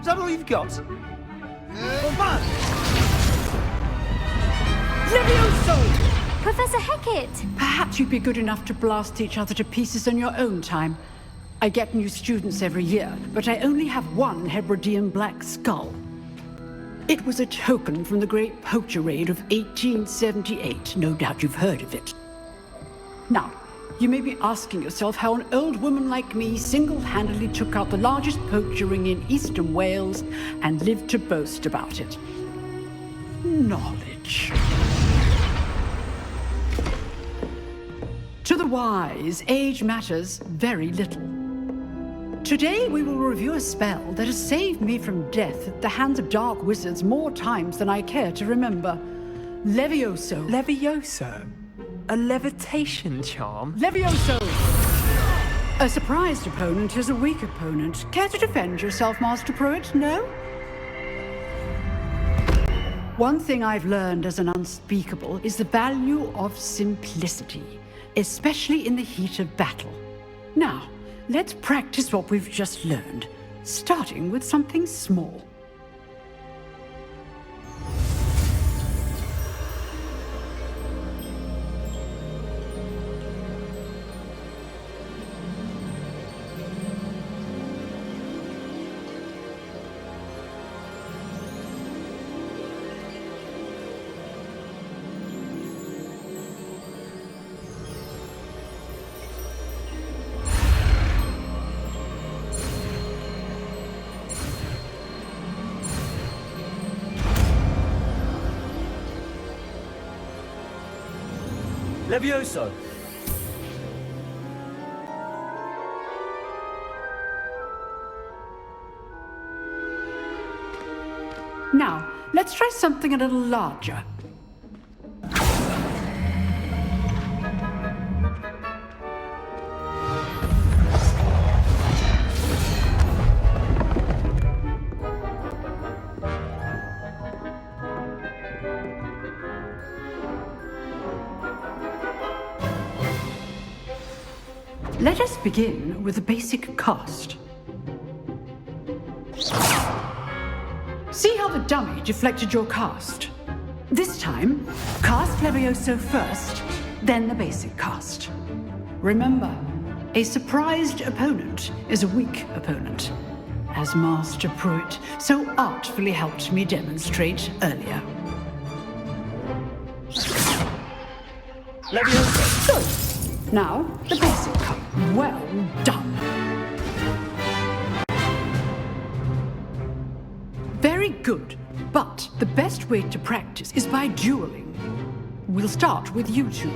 Is that all you've got? Levioso! Professor Hecat! Perhaps you'd be good enough to blast each other to pieces on your own time. I get new students every year, but I only have one Hebridean black skull. It was a token from the Great Poacher Raid of 1878. No doubt you've heard of it. Now, you may be asking yourself how an old woman like me single-handedly took out the largest poacher ring in eastern Wales and lived to boast about it. Knowledge. To the wise, age matters very little. Today we will review a spell that has saved me from death at the hands of dark wizards more times than I care to remember. Levioso. Levioso? A levitation charm? Levioso! A surprised opponent is a weak opponent. Care to defend yourself, Master Pruitt? No? One thing I've learned as an unspeakable is the value of simplicity, especially in the heat of battle. Now, let's practice what we've just learned, starting with something small. Levioso! Now, let's try something a little larger. Let us begin with a basic cast. See how the dummy deflected your cast? This time, cast Levioso first, then the basic cast. Remember, a surprised opponent is a weak opponent, as Master Pruitt so artfully helped me demonstrate earlier. Levioso! Good. Now, the basic cast. Well done. Very good, but the best way to practice is by dueling. We'll start with you two.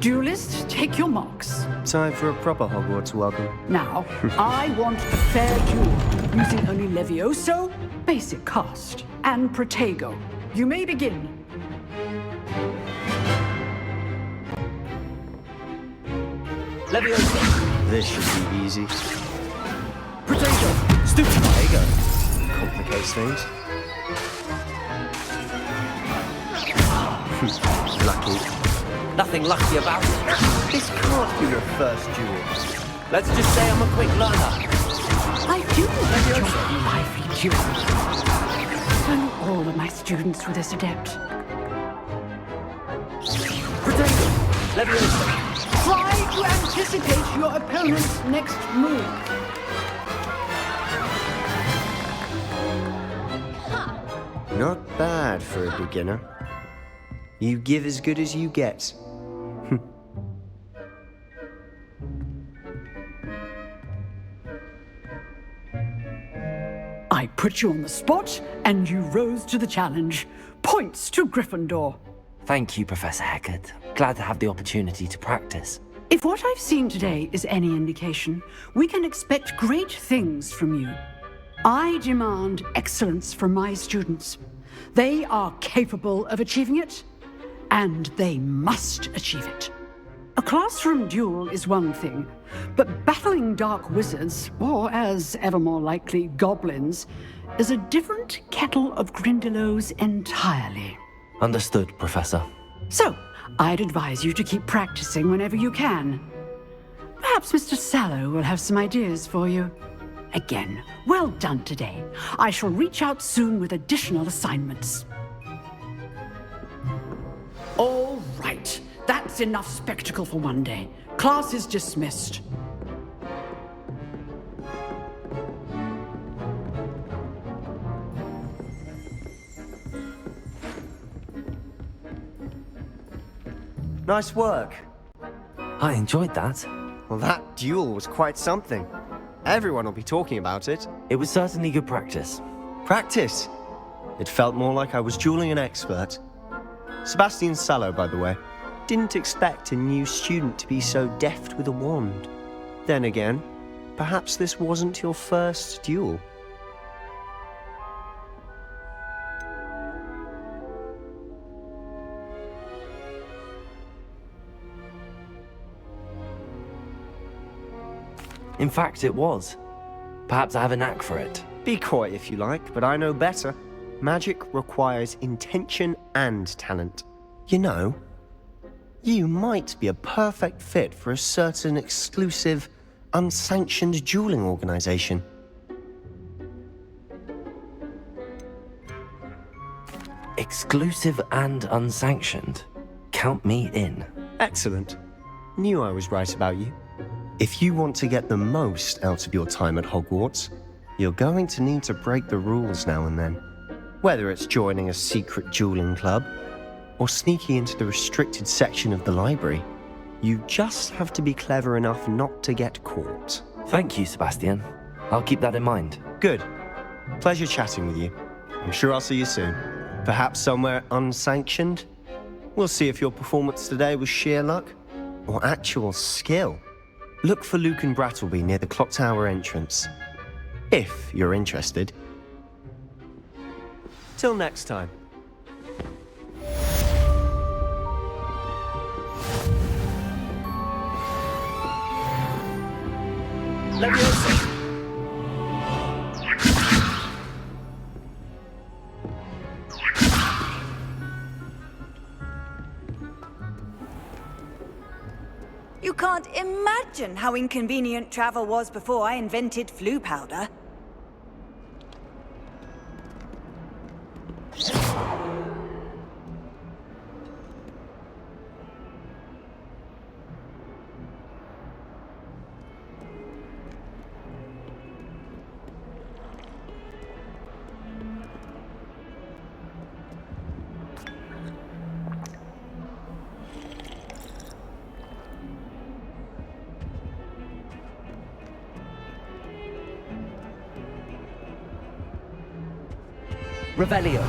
Duelists, take your marks. Time for a proper Hogwarts welcome. Now, I want a fair duel, using only Levioso, basic cast, and Protego. You may begin. Levioso! This should be easy. Protego! Stupid! Protego complicates things. Lucky. Nothing lucky about it. This can't be your first duel. Let's just say I'm a quick learner. I do enjoy lively duels. If only all of my students were this adept. Protego! Levioso! Try to anticipate your opponent's next move. Not bad for a beginner. You give as good as you get. I put you on the spot, and you rose to the challenge. Points to Gryffindor. Thank you, Professor Hecat. Glad to have the opportunity to practice. If what I've seen today is any indication, we can expect great things from you. I demand excellence from my students. They are capable of achieving it, and they must achieve it. A classroom duel is one thing, but battling dark wizards, or as ever more likely, goblins, is a different kettle of Grindylows entirely. Understood, Professor. So, I'd advise you to keep practicing whenever you can. Perhaps Mr. Sallow will have some ideas for you. Again, well done today. I shall reach out soon with additional assignments. All right. That's enough spectacle for one day. Class is dismissed. Nice work. I enjoyed that. Well, that duel was quite something. Everyone will be talking about it. It was certainly good practice. Practice? It felt more like I was dueling an expert. Sebastian Sallow, by the way. Didn't expect a new student to be so deft with a wand. Then again, perhaps this wasn't your first duel. In fact, it was. Perhaps I have a knack for it. Be coy if you like, but I know better. Magic requires intention and talent. You know, you might be a perfect fit for a certain exclusive, unsanctioned dueling organization. Exclusive and unsanctioned? Count me in. Excellent. Knew I was right about you. If you want to get the most out of your time at Hogwarts, you're going to need to break the rules now and then. Whether it's joining a secret dueling club, or sneaking into the restricted section of the library, you just have to be clever enough not to get caught. Thank you, Sebastian. I'll keep that in mind. Good. Pleasure chatting with you. I'm sure I'll see you soon. Perhaps somewhere unsanctioned? We'll see if your performance today was sheer luck, or actual skill. Look for Luke and Brattleby near the clock tower entrance. If you're interested. Till next time. Leviosa! You can't imagine how inconvenient travel was before I invented flu powder. Revelio.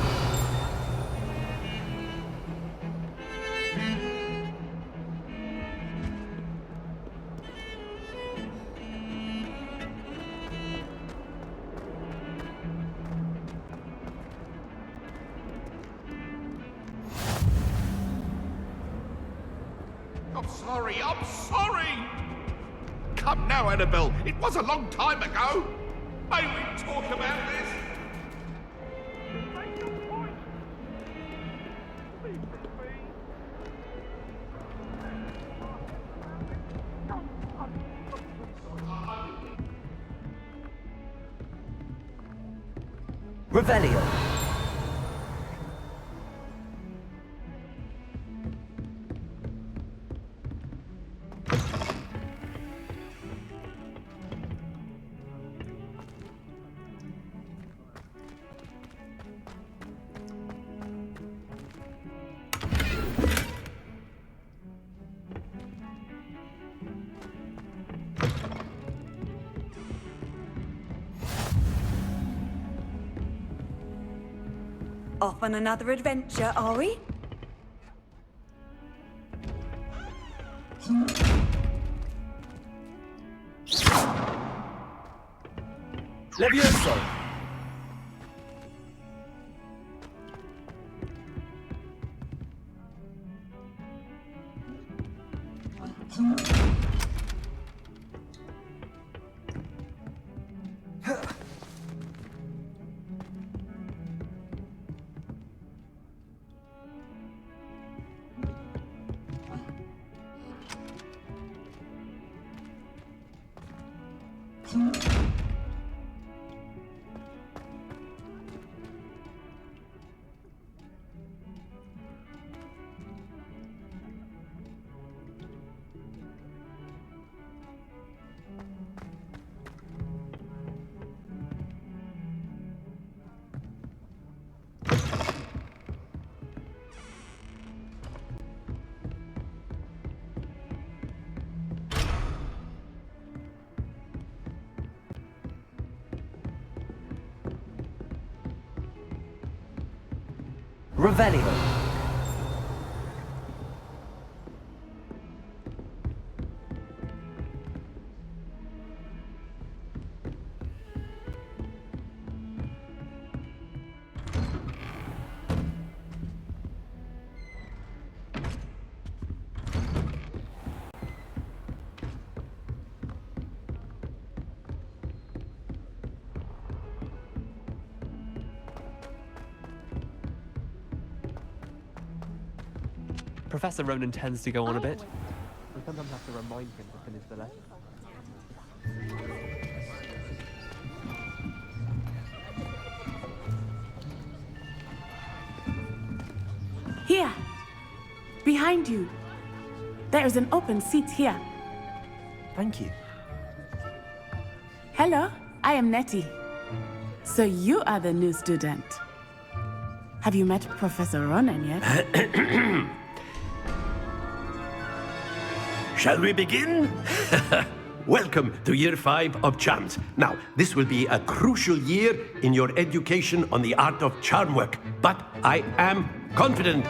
I'm sorry, I'm sorry! Come now, Annabelle, it was a long time ago! May we talk about this? Revelio. Off on another adventure, are we? Levioso! Revelio. Professor Ronan tends to go on a bit. We sometimes have to remind him to finish the lesson. Here! Behind you! There is an open seat here. Thank you. Hello, I am Nettie. So you are the new student. Have you met Professor Ronan yet? Shall we begin? Welcome to Year 5 of Charms. Now, this will be a crucial year in your education on the art of charm work, but I am confident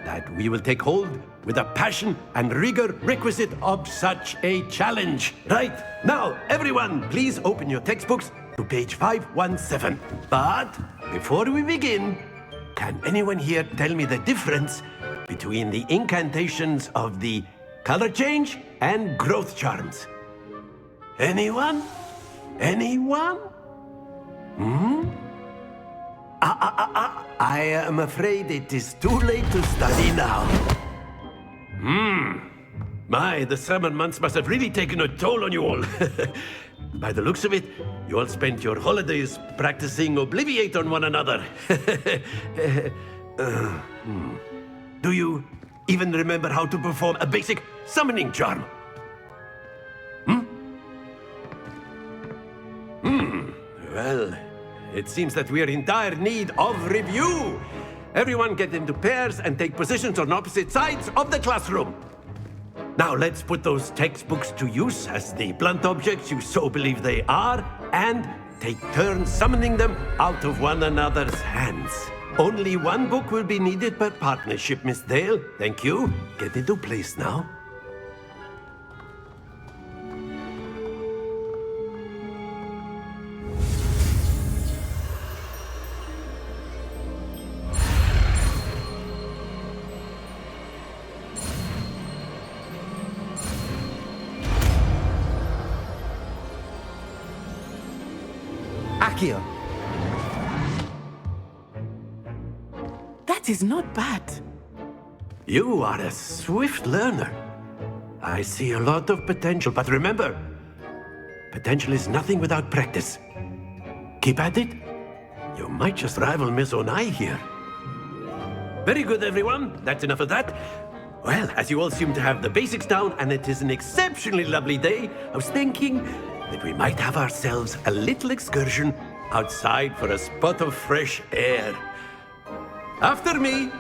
that we will take hold with the passion and rigor requisite of such a challenge. Right, now, everyone, please open your textbooks to page 517. But before we begin, can anyone here tell me the difference between the incantations of the color change and growth charms? Anyone? Anyone? I am afraid it is too late to study now. My, the summer months must have really taken a toll on you all. By the looks of it, you all spent your holidays practicing Obliviate on one another. Do you even remember how to perform a basic summoning charm? Well, it seems that we are in dire need of review. Everyone get into pairs and take positions on opposite sides of the classroom. Now let's put those textbooks to use as the blunt objects you so believe they are, and take turns summoning them out of one another's hands. Only one book will be needed per partnership, Miss Dale. Thank you. Get into place now. Accio. That is not bad. You are a swift learner. I see a lot of potential, but remember, potential is nothing without practice. Keep at it. You might just rival Miss Onai here. Very good, everyone. That's enough of that. Well, as you all seem to have the basics down, and it is an exceptionally lovely day, I was thinking that we might have ourselves a little excursion outside for a spot of fresh air. After me.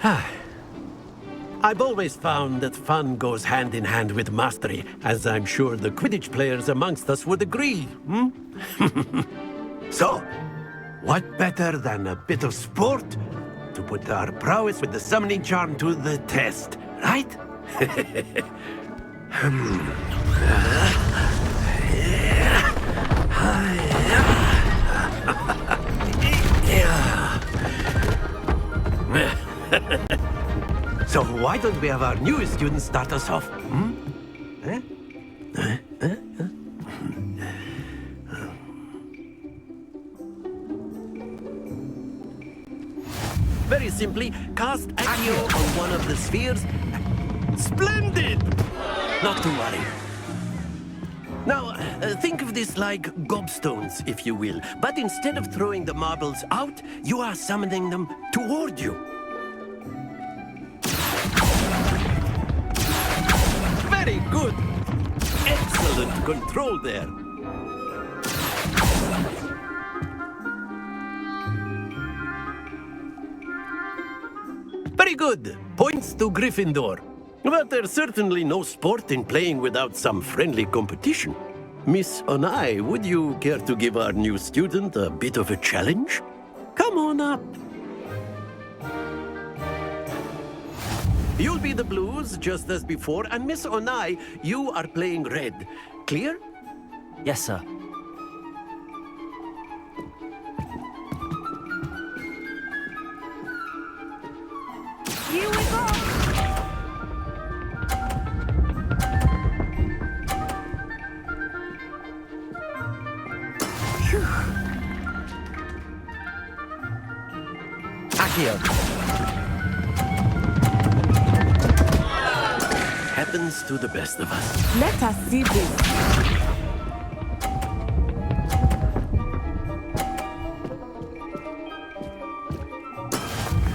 I've always found that fun goes hand in hand with mastery, as I'm sure the Quidditch players amongst us would agree, hmm? So, what better than a bit of sport to put our prowess with the summoning charm to the test, right? So why don't we have our newest student start us off? Hmm? Very simply, cast Accio on one of the spheres. Splendid! Not to worry. Now, think of this like gobstones, if you will. But instead of throwing the marbles out, you are summoning them toward you. Very good. Excellent control there. Very good. Points to Gryffindor. But there's certainly no sport in playing without some friendly competition. Miss Onai, would you care to give our new student a bit of a challenge? Come on up. You'll be the blues, just as before, and Miss Onai, you are playing red. Clear? Yes, sir. Here we go! Accio. Happens to the best of us. Let us see this.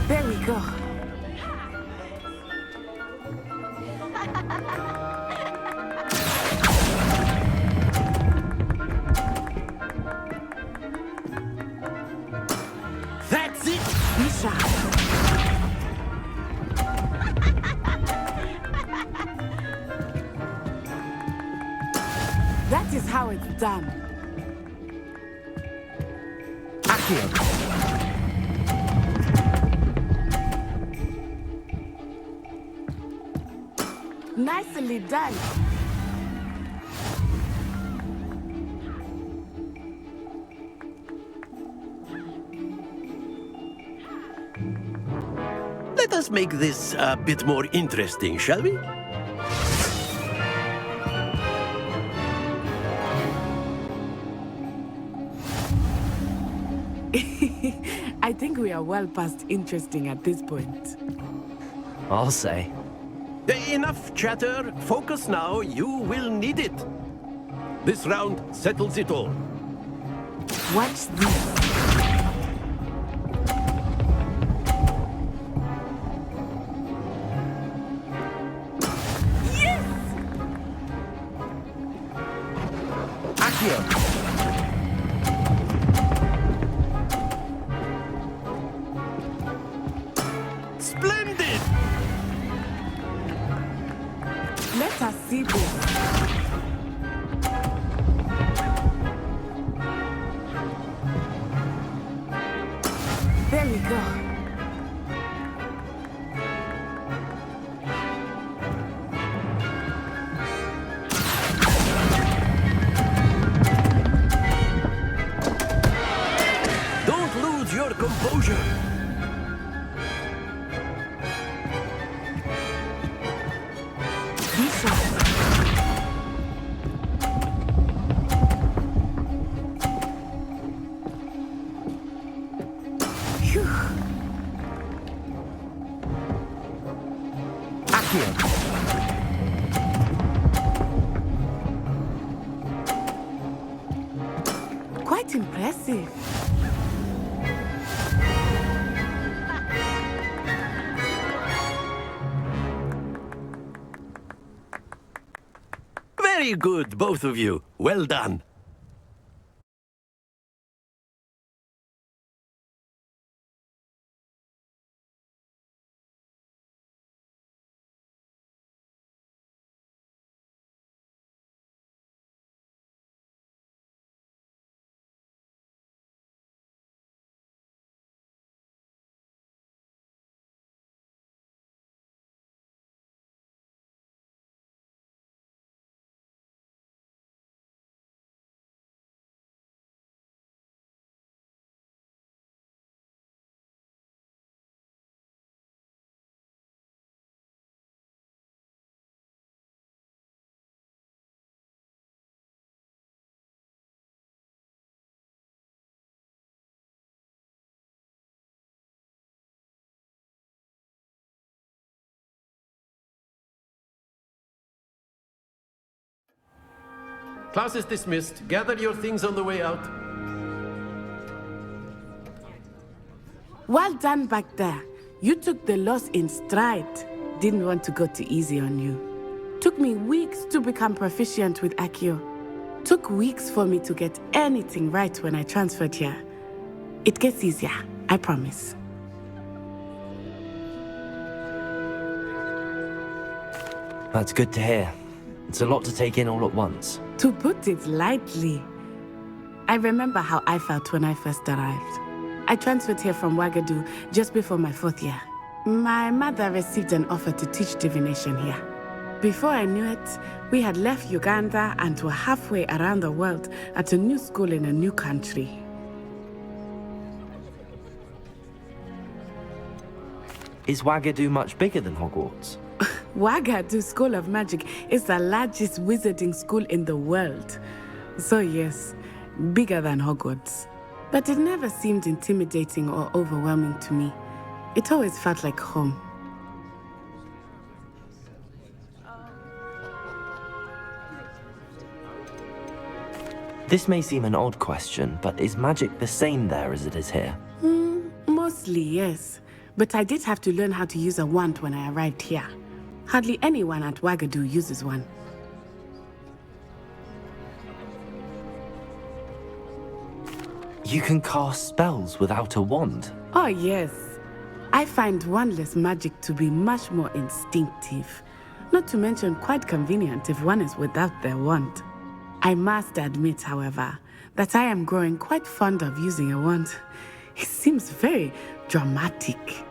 There we go. That's it! Misha. That is how it's done. Accio. Nicely done. Let us make this a bit more interesting, shall we? I think we are well past interesting at this point. I'll say. Enough chatter. Focus now. You will need it. This round settles it all. Watch this. Accio. Splendid! Let us see this. There we go. Don't lose your composure. Quite impressive. Very good, both of you. Well done. Class is dismissed. Gather your things on the way out. Well done back there. You took the loss in stride. Didn't want to go too easy on you. Took me weeks to become proficient with Accio. Took weeks for me to get anything right when I transferred here. It gets easier, I promise. That's good to hear. It's a lot to take in all at once. To put it lightly, I remember how I felt when I first arrived. I transferred here from Wagadu just before my 4th year. My mother received an offer to teach divination here. Before I knew it, we had left Uganda and were halfway around the world at a new school in a new country. Is Wagadu much bigger than Hogwarts? Wagadu School of Magic is the largest wizarding school in the world. So yes, bigger than Hogwarts. But it never seemed intimidating or overwhelming to me. It always felt like home. This may seem an odd question, but is magic the same there as it is here? Mostly, yes. But I did have to learn how to use a wand when I arrived here. Hardly anyone at Wagadu uses one. You can cast spells without a wand? Oh, yes. I find wandless magic to be much more instinctive. Not to mention quite convenient if one is without their wand. I must admit, however, that I am growing quite fond of using a wand. It seems very dramatic.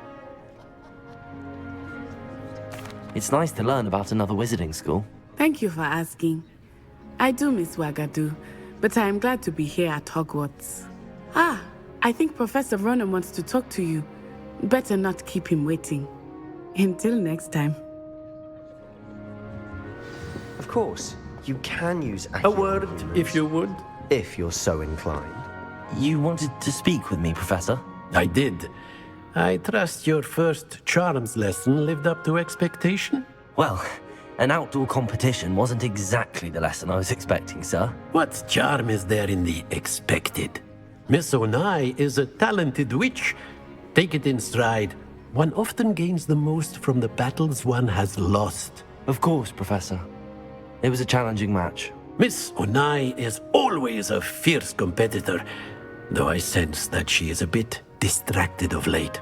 It's nice to learn about another wizarding school. Thank you for asking. I do miss Wagadu, but I am glad to be here at Hogwarts. Ah, I think Professor Ronan wants to talk to you. Better not keep him waiting. Until next time. Of course, you can use A word, if you would. If you're so inclined. You wanted to speak with me, Professor? I did. I trust your first charms lesson lived up to expectation? Well, an outdoor competition wasn't exactly the lesson I was expecting, sir. What charm is there in the expected? Miss Onai is a talented witch. Take it in stride. One often gains the most from the battles one has lost. Of course, Professor. It was a challenging match. Miss Onai is always a fierce competitor, though I sense that she is a bit distracted of late.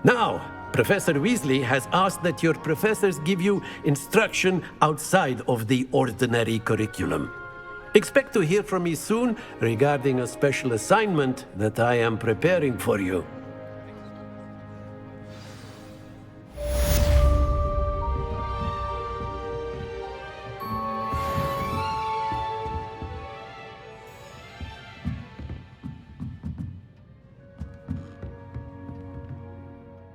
Now, Professor Weasley has asked that your professors give you instruction outside of the ordinary curriculum. Expect to hear from me soon regarding a special assignment that I am preparing for you.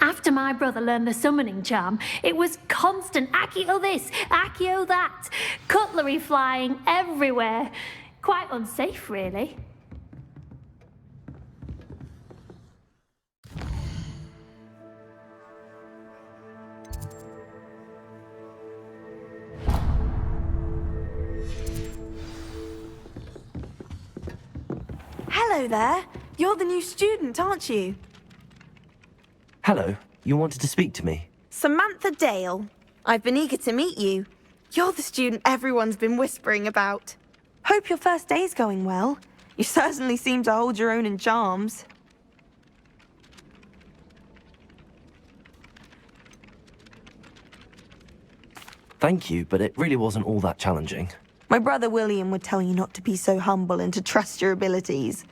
After my brother learned the summoning charm, it was constant Accio this, Accio that, cutlery flying everywhere. Quite unsafe, really. Hello there. You're the new student, aren't you? Hello, you wanted to speak to me? Samantha Dale. I've been eager to meet you. You're the student everyone's been whispering about. Hope your first day's going well. You certainly seem to hold your own in charms. Thank you, but it really wasn't all that challenging. My brother William would tell you not to be so humble and to trust your abilities.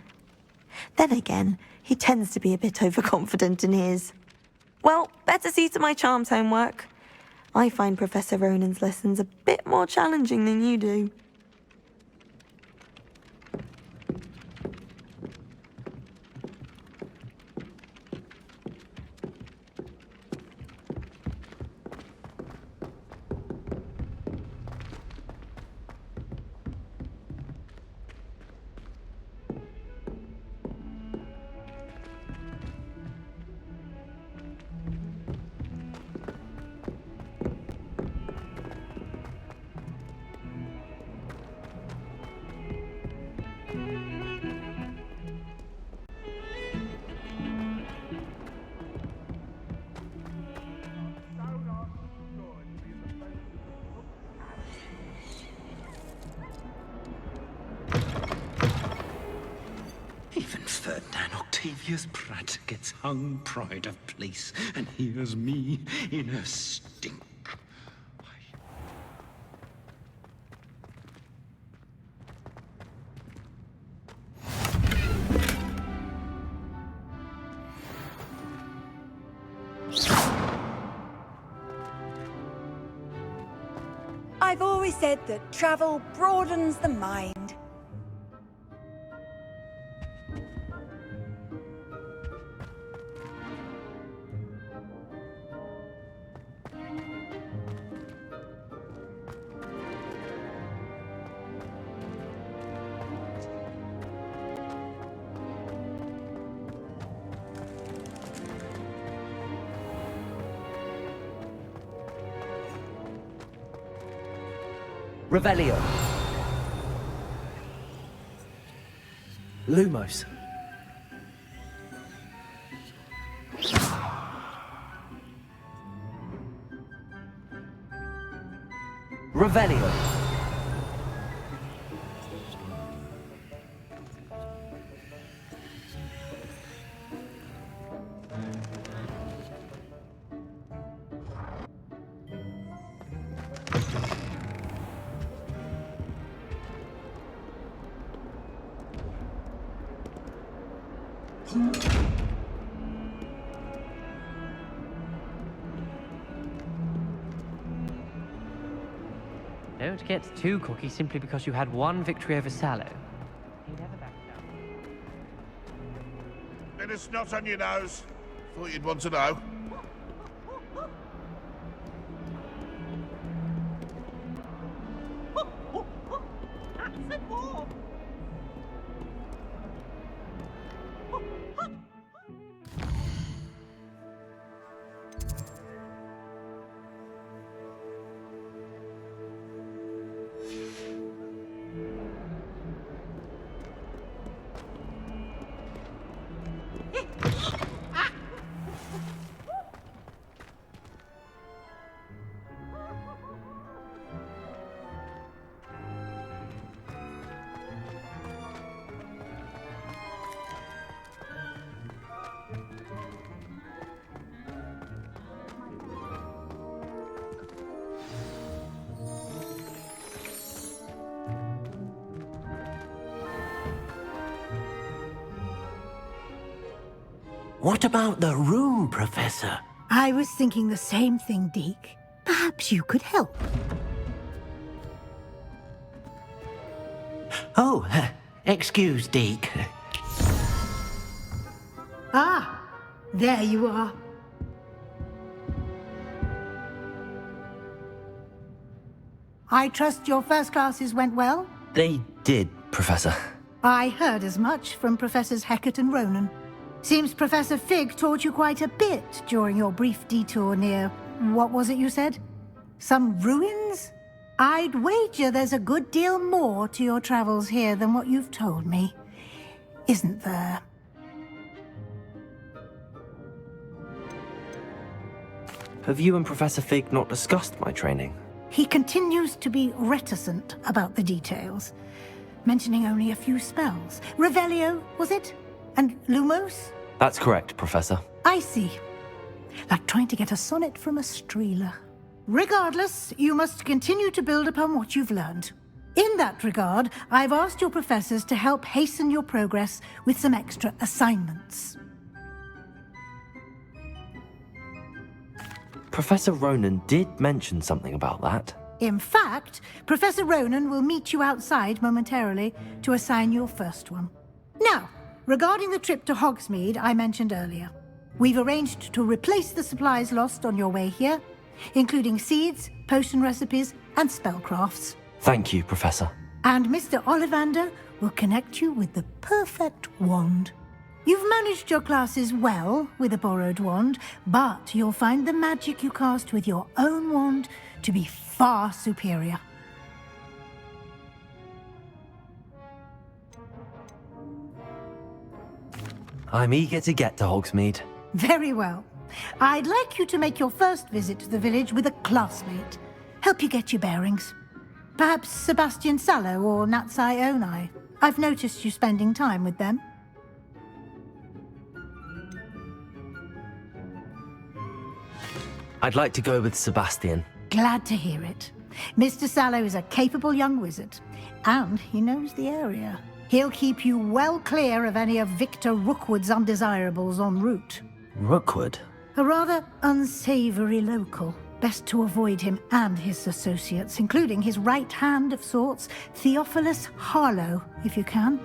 Then again, he tends to be a bit overconfident in his. Well, better see to my charms homework. I find Professor Ronan's lessons a bit more challenging than you do. Octavius Pratt gets hung pride of place, and here's me in a stink. I've always said that travel broadens the mind. Revelio. Lumos. Revelio. Don't get too cocky simply because you had one victory over Sallow. Bit of snot on your nose. Thought you'd want to know. What about the room, Professor? I was thinking the same thing, Deke. Perhaps you could help. Oh, excuse, Deke. Ah, there you are. I trust your first classes went well? They did, Professor. I heard as much from Professors Hecat and Ronan. Seems Professor Fig taught you quite a bit during your brief detour near... what was it you said? Some ruins? I'd wager there's a good deal more to your travels here than what you've told me. Isn't there? Have you and Professor Fig not discussed my training? He continues to be reticent about the details, mentioning only a few spells. Revelio, was it? And Lumos? That's correct, Professor. I see. Like trying to get a sonnet from a streeler. Regardless, you must continue to build upon what you've learned. In that regard, I've asked your professors to help hasten your progress with some extra assignments. Professor Ronan did mention something about that. In fact, Professor Ronan will meet you outside momentarily to assign your first one. Now, regarding the trip to Hogsmeade I mentioned earlier, we've arranged to replace the supplies lost on your way here, including seeds, potion recipes, and spellcrafts. Thank you, Professor. And Mr. Ollivander will connect you with the perfect wand. You've managed your classes well with a borrowed wand, but you'll find the magic you cast with your own wand to be far superior. I'm eager to get to Hogsmeade. Very well. I'd like you to make your first visit to the village with a classmate. Help you get your bearings. Perhaps Sebastian Sallow or Natsai Onai. I've noticed you spending time with them. I'd like to go with Sebastian. Glad to hear it. Mr. Sallow is a capable young wizard, and he knows the area. He'll keep you well clear of any of Victor Rookwood's undesirables en route. Rookwood? A rather unsavory local. Best to avoid him and his associates, including his right hand of sorts, Theophilus Harlow, if you can.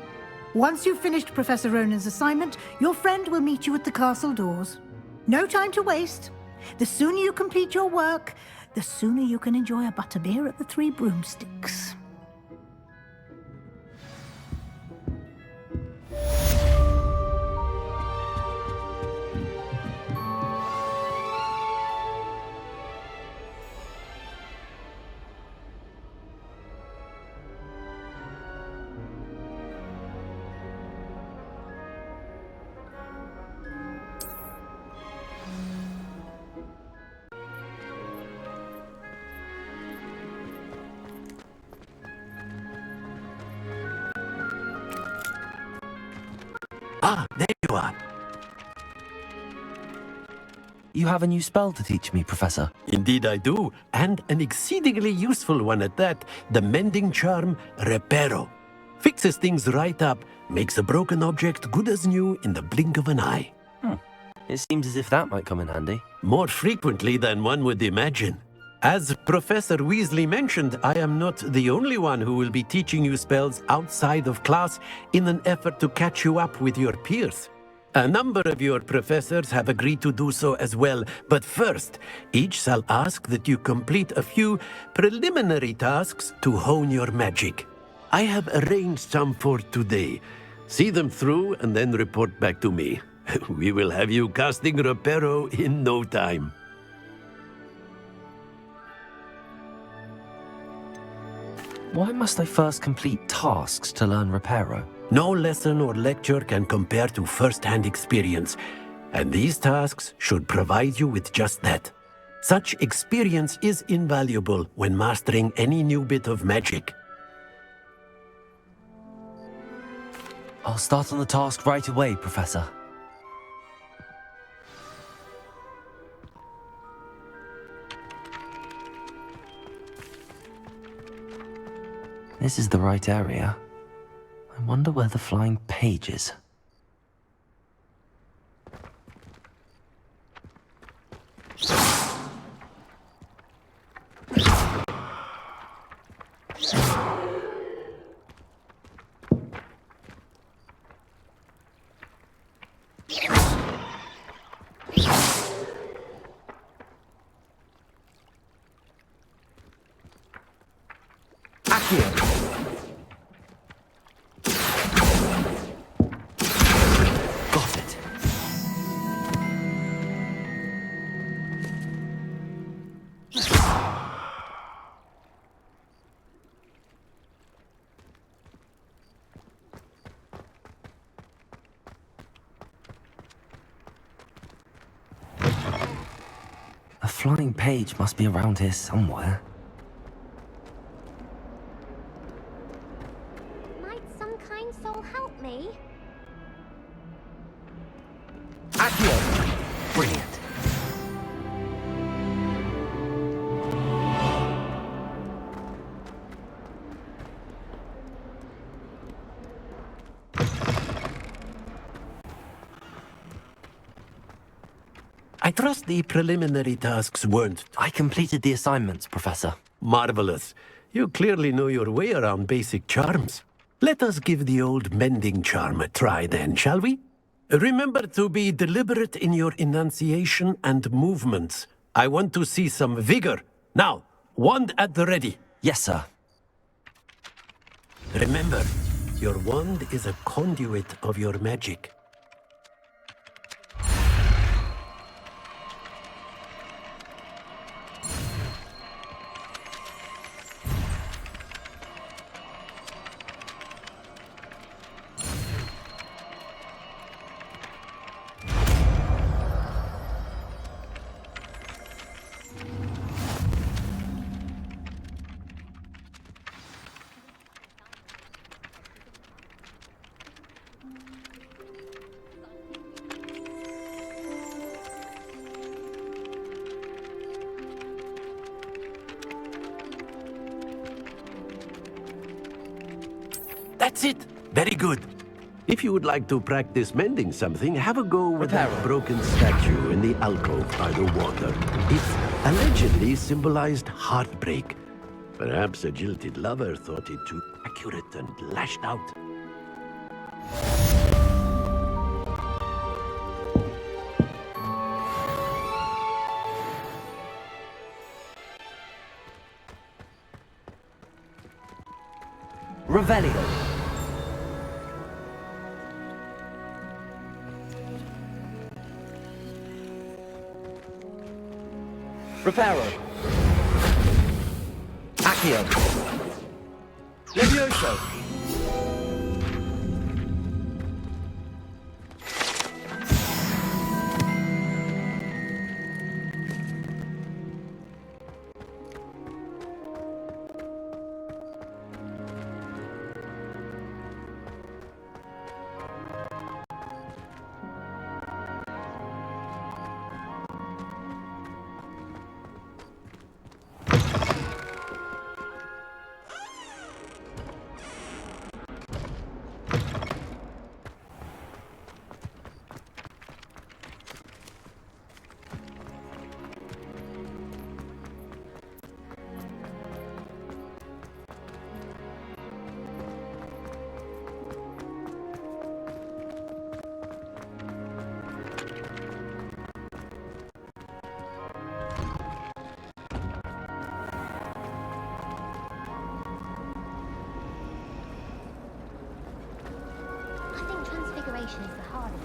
Once you've finished Professor Ronan's assignment, your friend will meet you at the castle doors. No time to waste. The sooner you complete your work, the sooner you can enjoy a butterbeer at the Three Broomsticks. Ah, there you are. You have a new spell to teach me, Professor. Indeed I do, and an exceedingly useful one at that. The mending charm, Reparo. Fixes things right up, makes a broken object good as new in the blink of an eye. It seems as if that might come in handy. More frequently than one would imagine. As Professor Weasley mentioned, I am not the only one who will be teaching you spells outside of class in an effort to catch you up with your peers. A number of your professors have agreed to do so as well, but first, each shall ask that you complete a few preliminary tasks to hone your magic. I have arranged some for today. See them through and then report back to me. We will have you casting Reparo in no time. Why must I first complete tasks to learn Reparo? No lesson or lecture can compare to first-hand experience, and these tasks should provide you with just that. Such experience is invaluable when mastering any new bit of magic. I'll start on the task right away, Professor. This is the right area. I wonder where the flying page is. A flying page must be around here somewhere. Might some kind soul help me? Brilliant. I trust the preliminary tasks weren't... I completed the assignments, Professor. Marvelous. You clearly know your way around basic charms. Let us give the old mending charm a try then, shall we? Remember to be deliberate in your enunciation and movements. I want to see some vigor. Now, wand at the ready. Yes, sir. Remember, your wand is a conduit of your magic. That's it. Very good. If you would like to practice mending something, have a go with that broken statue in the alcove by the water. It allegedly symbolized heartbreak. Perhaps a jilted lover thought it too accurate and lashed out. Revelio. Reparo. Accio. Levioso. Transfiguration is the hardest.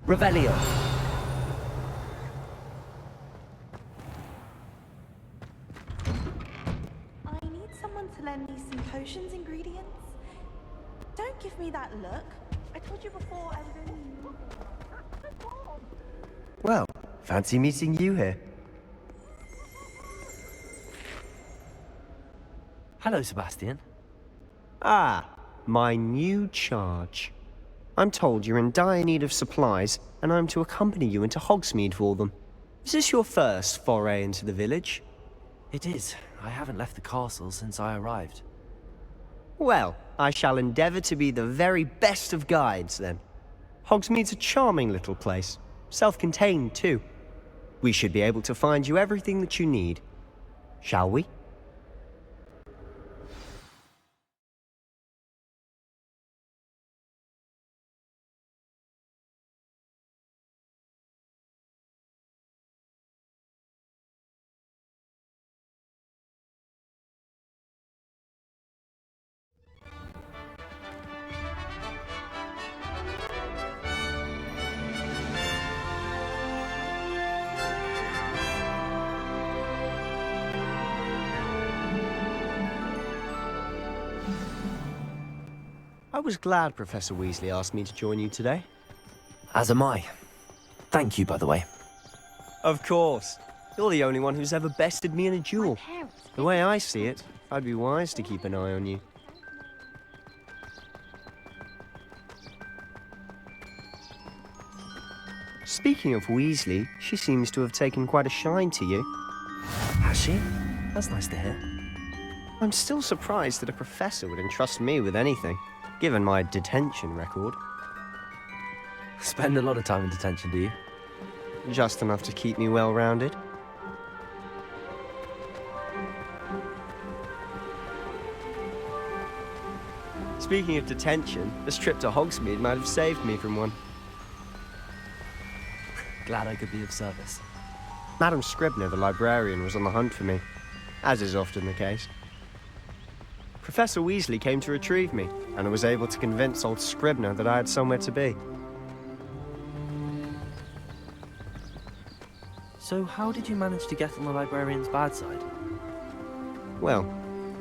Revelio. I need someone to lend me some potions ingredients. Don't give me that look. I told you before I was only... Well, fancy meeting you here. Hello, Sebastian. Ah, my new charge. I'm told you're in dire need of supplies, and I'm to accompany you into Hogsmeade for them. Is this your first foray into the village? It is. I haven't left the castle since I arrived. Well, I shall endeavour to be the very best of guides, then. Hogsmeade's a charming little place. Self-contained, too. We should be able to find you everything that you need. Shall we? I was glad Professor Weasley asked me to join you today. As am I. Thank you, by the way. Of course. You're the only one who's ever bested me in a duel. The way I see it, I'd be wise to keep an eye on you. Speaking of Weasley, she seems to have taken quite a shine to you. Has she? That's nice to hear. I'm still surprised that a professor would entrust me with anything, given my detention record. Spend a lot of time in detention, do you? Just enough to keep me well-rounded. Speaking of detention, this trip to Hogsmeade might have saved me from one. Glad I could be of service. Madam Scribner, the librarian, was on the hunt for me, as is often the case. Professor Weasley came to retrieve me, and I was able to convince old Scribner that I had somewhere to be. So how did you manage to get on the librarian's bad side? Well,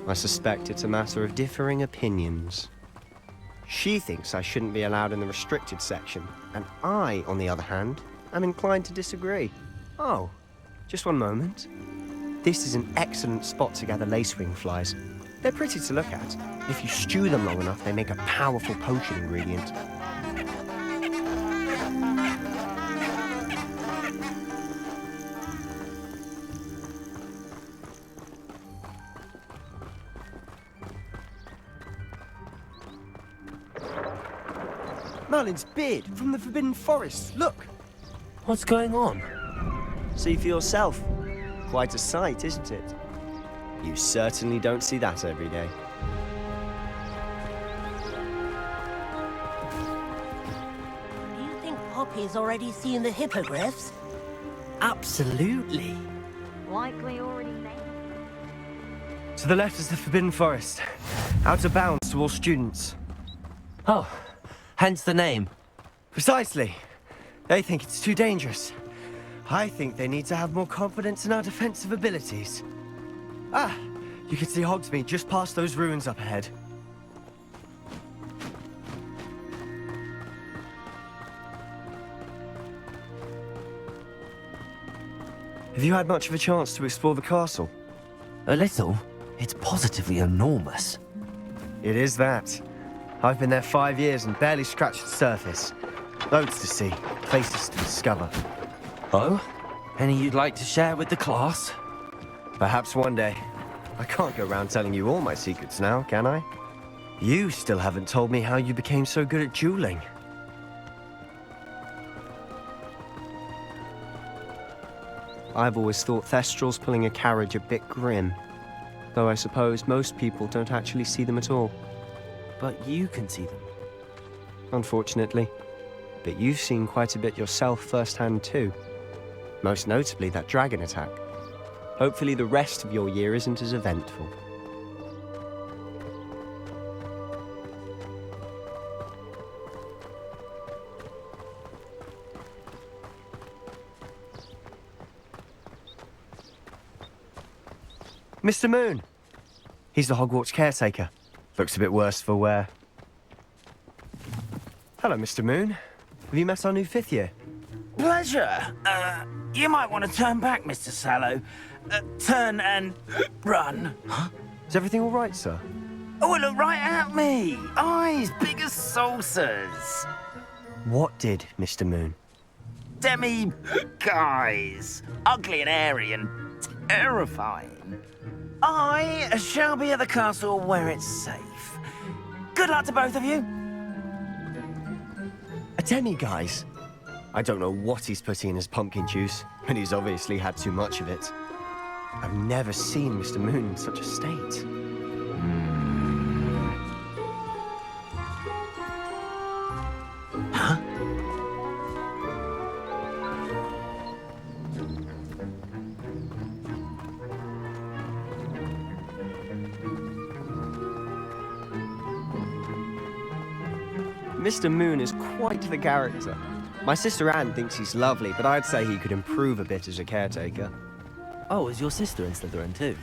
I suspect it's a matter of differing opinions. She thinks I shouldn't be allowed in the restricted section, and I, on the other hand, am inclined to disagree. Oh, just one moment. This is an excellent spot to gather lacewing flies. They're pretty to look at. If you stew them long enough, they make a powerful potion ingredient. Merlin's beard from the Forbidden Forest. Look! What's going on? See for yourself. Quite a sight, isn't it? You certainly don't see that every day. Do you think Poppy's already seen the hippogriffs? Absolutely. Likely already made. To the left is the Forbidden Forest. Out of bounds to all students. Oh, hence the name. Precisely. They think it's too dangerous. I think they need to have more confidence in our defensive abilities. Ah, you can see Hogsmeade just past those ruins up ahead. Have you had much of a chance to explore the castle? A little. It's positively enormous. It is that. I've been there 5 years and barely scratched the surface. Loads to see, places to discover. Oh? Any you'd like to share with the class? Perhaps one day. I can't go around telling you all my secrets now, can I? You still haven't told me how you became so good at dueling. I've always thought Thestrals pulling a carriage a bit grim. Though I suppose most people don't actually see them at all. But you can see them. Unfortunately. But you've seen quite a bit yourself firsthand too. Most notably that dragon attack. Hopefully the rest of your year isn't as eventful. Mr. Moon! He's the Hogwarts caretaker. Looks a bit worse for wear. Hello, Mr. Moon. Have you met our new 5th year? Pleasure. You might want to turn back, Mr. Sallow. Turn and run. Huh? Is everything all right, sir? Oh, look right at me. Eyes big as saucers. What did, Mr. Moon? Guys. Ugly and airy and terrifying. I shall be at the castle where it's safe. Good luck to both of you. A demi-guise? I don't know what he's putting in his pumpkin juice, but he's obviously had too much of it. I've never seen Mr. Moon in such a state. Huh? Mr. Moon is quite the character. My sister Anne thinks he's lovely, but I'd say he could improve a bit as a caretaker. Oh, is your sister in Slytherin too?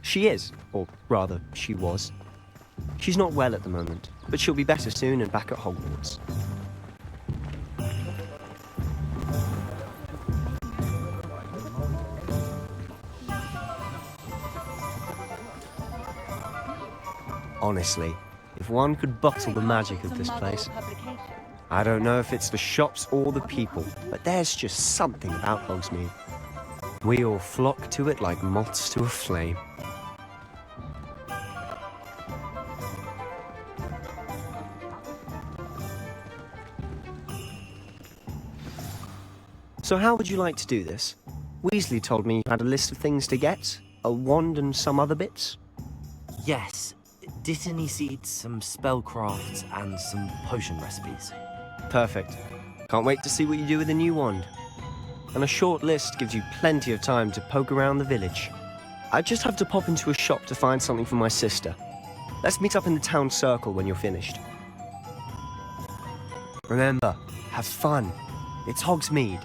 She is, or rather, she was. She's not well at the moment, but she'll be better soon and back at Hogwarts. Honestly, if one could bottle the magic of this place. I don't know if it's the shops or the people, but there's just something about Hogsmeade. We all flock to it like moths to a flame. So how would you like to do this? Weasley told me you had a list of things to get, a wand and some other bits. Yes. Dittany seeds, some spellcrafts, and some potion recipes. Perfect. Can't wait to see what you do with the new wand. And a short list gives you plenty of time to poke around the village. I just have to pop into a shop to find something for my sister. Let's meet up in the town circle when you're finished. Remember, have fun. It's Hogsmeade.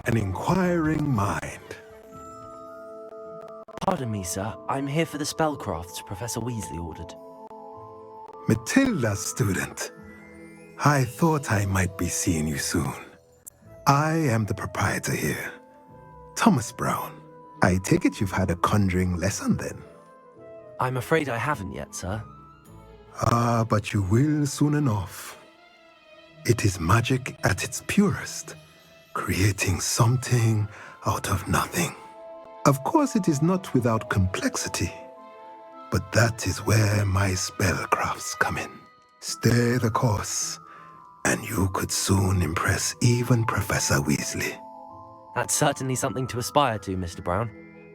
An inquiring mind. Pardon me, sir. I'm here for the spellcrafts Professor Weasley ordered. Matilda's student. I thought I might be seeing you soon. I am the proprietor here, Thomas Brown. I take it you've had a conjuring lesson then? I'm afraid I haven't yet, sir. Ah, but you will soon enough. It is magic at its purest, creating something out of nothing. Of course, it is not without complexity, but that is where my spellcrafts come in. Stay the course, and you could soon impress even Professor Weasley. That's certainly something to aspire to, Mr. Brown.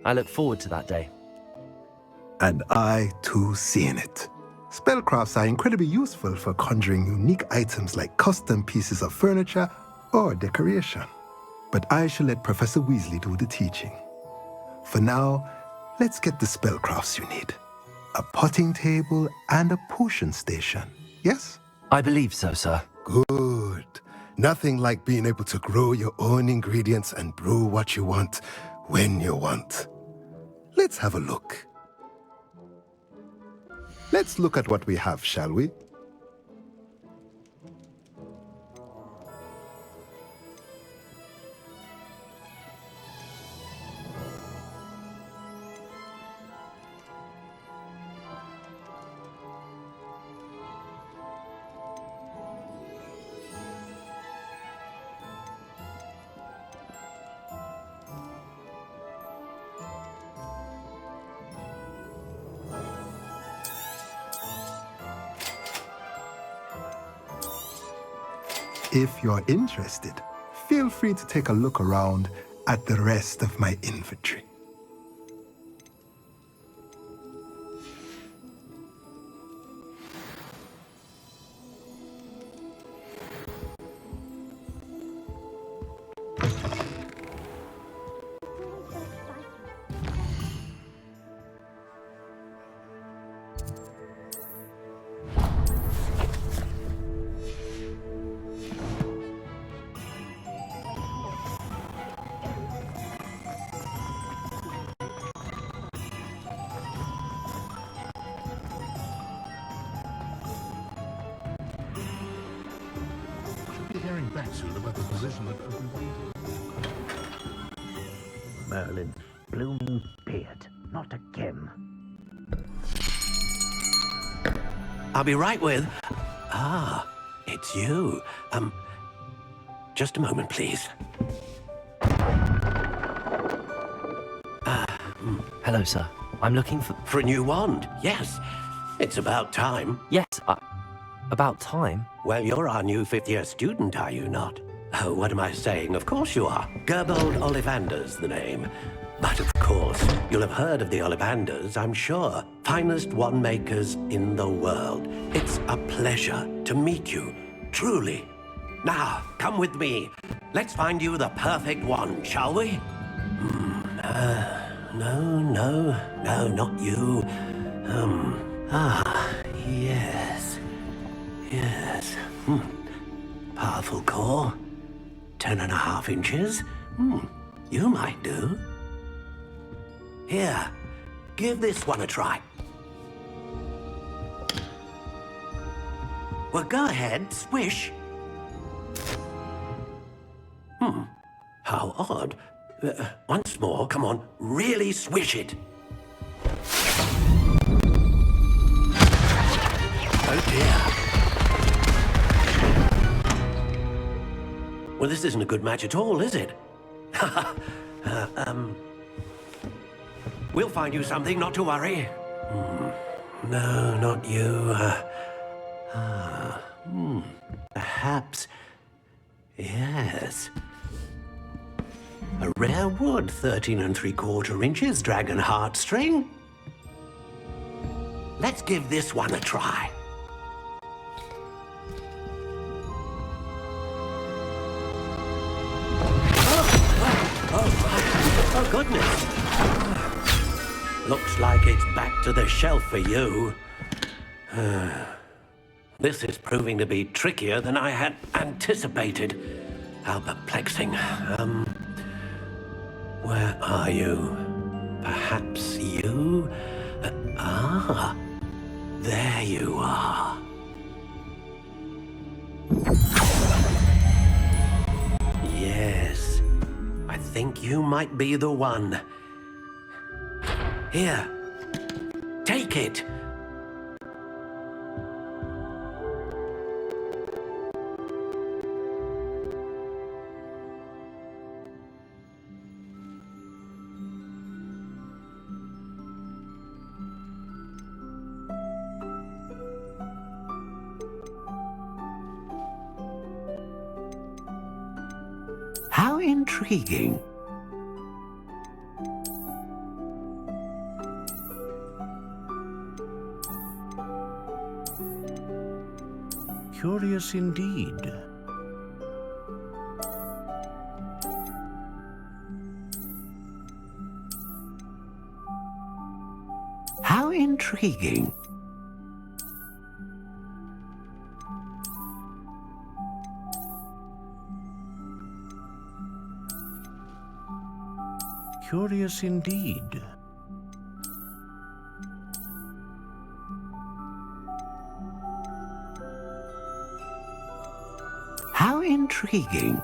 I look forward to that day. And I, too, seeing it. Spellcrafts are incredibly useful for conjuring unique items like custom pieces of furniture or decoration. But I shall let Professor Weasley do the teaching. For now, let's get the spellcrafts you need. A potting table and a potion station, yes? I believe so, sir. Good. Nothing like being able to grow your own ingredients and brew what you want when you want. Let's have a look. Let's look at what we have, shall we? If you're interested, feel free to take a look around at the rest of my inventory. sharing bets soon about the position of everyone. Merlin's blooming beard. Not again. I'll be right with... Ah, it's you. Just a moment, please. Hello, sir. I'm looking for... For a new wand, yes. It's about time. Yes, about time? Well, you're our new fifth-year student, are you not? Oh, what am I saying? Of course you are. Gerbold Ollivander's the name. But of course, you'll have heard of the Ollivanders, I'm sure. Finest wand makers in the world. It's a pleasure to meet you, truly. Now, come with me. Let's find you the perfect wand, shall we? No, not you. Yes. Powerful core. 10.5 inches. You might do. Here, give this one a try. Well, go ahead, swish. How odd. Once more, come on, really swish it. Oh dear. Well, this isn't a good match at all, is it? We'll find you something, not to worry. No, not you. Perhaps... Yes. A rare wood, 13 3/4 inches, dragon heartstring. Let's give this one a try. Oh, goodness. Looks like it's back to the shelf for you. This is proving to be trickier than I had anticipated. How perplexing. Where are you? Perhaps you? There you are. Yes, I think you might be the one. Here, take it. How intriguing. Curious indeed. How intriguing. Curious indeed. How intriguing.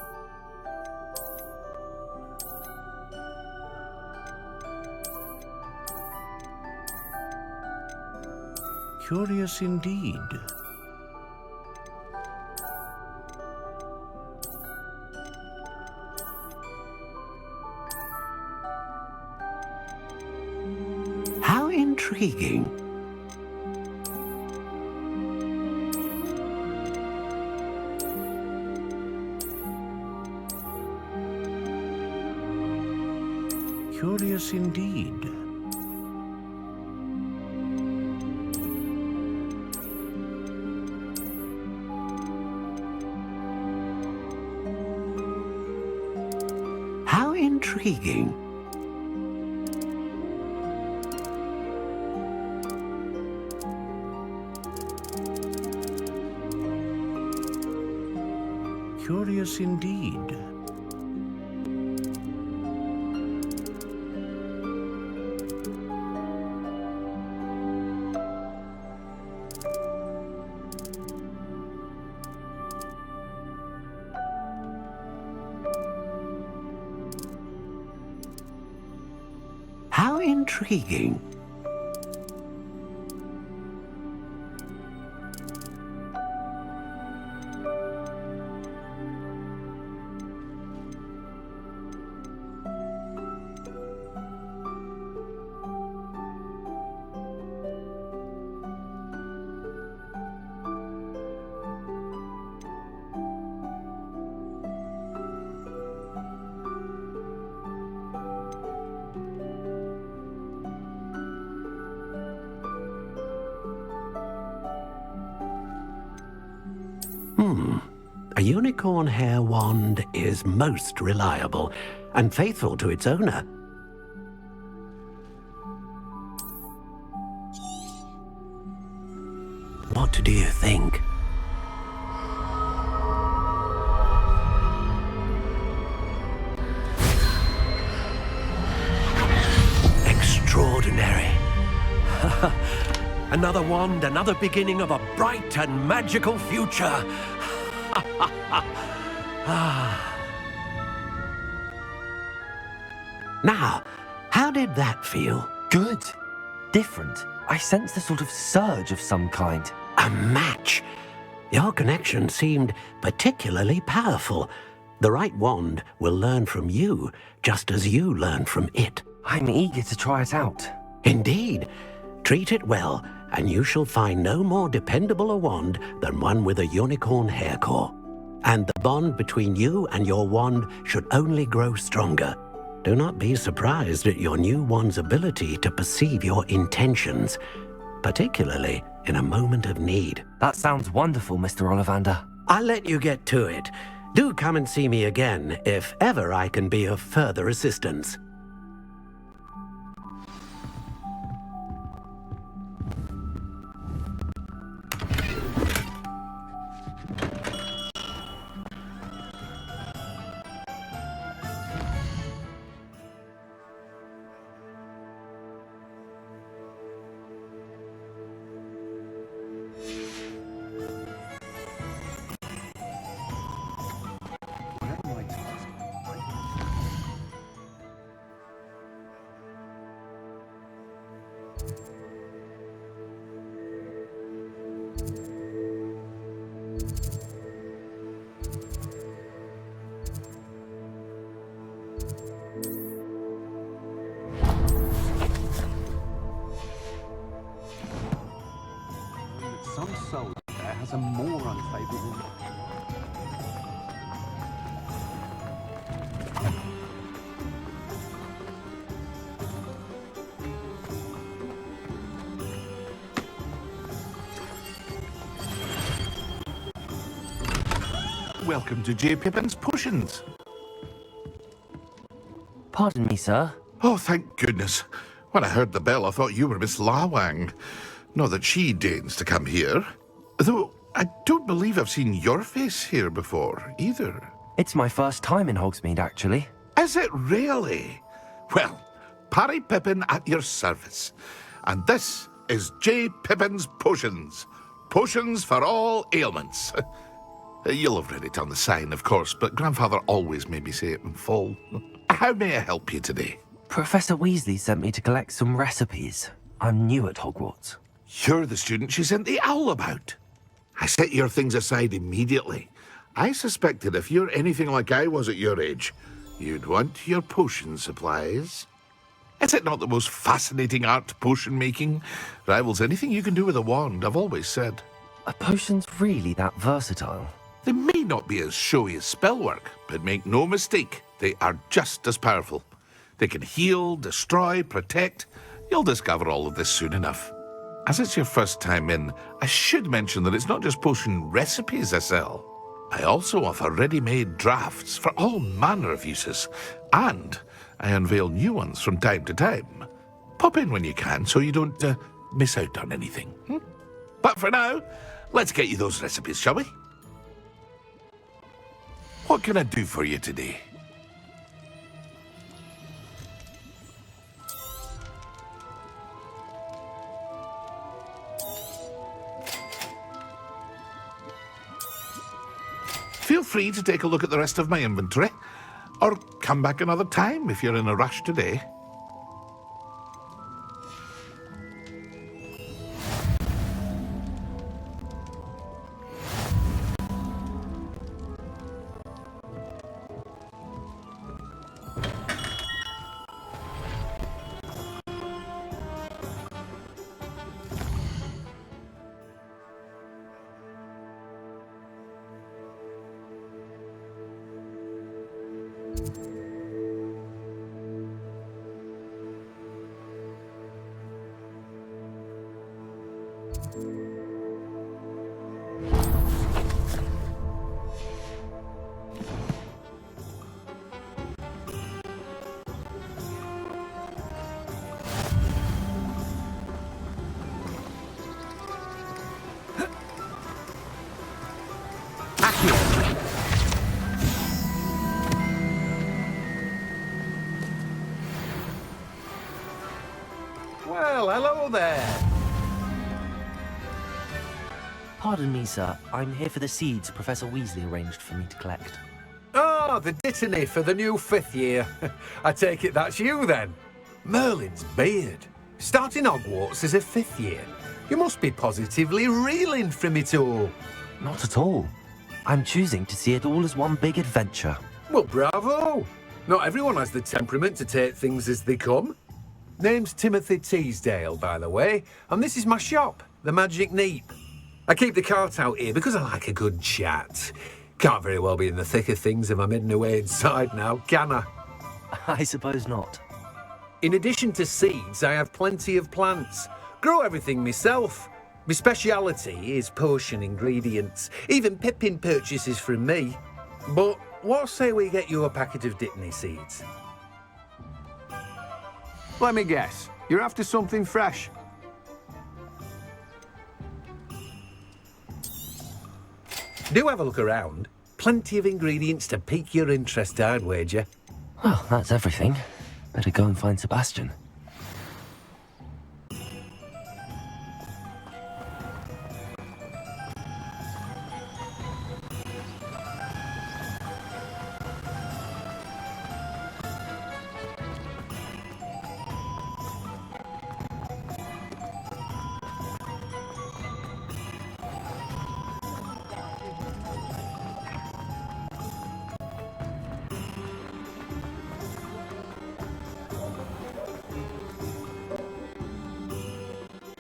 Curious indeed. How intriguing. Curious indeed. How intriguing. Curious indeed. intriguing. A unicorn hair wand is most reliable and faithful to its owner. What do you think? Extraordinary. Another wand, another beginning of a bright and magical future. Now, how did that feel? Good. Different. I sensed a sort of surge of some kind. A match. Your connection seemed particularly powerful. The right wand will learn from you, just as you learn from it. I'm eager to try it out. Indeed. Treat it well, and you shall find no more dependable a wand than one with a unicorn hair core. And the bond between you and your wand should only grow stronger. Do not be surprised at your new wand's ability to perceive your intentions, particularly in a moment of need. That sounds wonderful, Mr. Ollivander. I'll let you get to it. Do come and see me again if ever I can be of further assistance. Some soul there has a more unfavorable. Welcome to J. Pippin's Potions. Pardon me, sir. Oh, thank goodness. When I heard the bell, I thought you were Miss Lawang. Not that she deigns to come here. Though I don't believe I've seen your face here before, either. It's my first time in Hogsmeade, actually. Is it really? Well, Parry Pippin at your service. And this is J. Pippin's Potions. Potions for all ailments. You'll have read it on the sign, of course, but Grandfather always made me say it in full. How may I help you today? Professor Weasley sent me to collect some recipes. I'm new at Hogwarts. You're the student she sent the owl about. I set your things aside immediately. I suspected if you're anything like I was at your age, you'd want your potion supplies. Is it not the most fascinating art, potion making? Rivals anything you can do with a wand, I've always said. Are potions really that versatile? They may not be as showy as spellwork, but make no mistake, they are just as powerful. They can heal, destroy, protect. You'll discover all of this soon enough. As it's your first time in, I should mention that it's not just potion recipes I sell. I also offer ready-made drafts for all manner of uses, and I unveil new ones from time to time. Pop in when you can so you don't miss out on anything. But for now, let's get you those recipes, shall we? What can I do for you today? Feel free to take a look at the rest of my inventory, or come back another time if you're in a rush today. Well, hello there. Pardon me, sir. I'm here for the seeds Professor Weasley arranged for me to collect. Ah, the dittany for the new 5th year. I take it that's you then. Merlin's beard. Starting Hogwarts as a 5th year. You must be positively reeling from it all. Not at all. I'm choosing to see it all as one big adventure. Well, bravo. Not everyone has the temperament to take things as they come. Name's Timothy Teasdale, by the way, and this is my shop, the Magic Neep. I keep the cart out here because I like a good chat. Can't very well be in the thick of things if I'm hidden away inside now, can I? I suppose not. In addition to seeds, I have plenty of plants. Grow everything myself. My speciality is potion ingredients. Even Pippin purchases from me. But what say we get you a packet of Dittany seeds? Let me guess. You're after something fresh. Do have a look around. Plenty of ingredients to pique your interest, I'd wager. Well, that's everything. Better go and find Sebastian.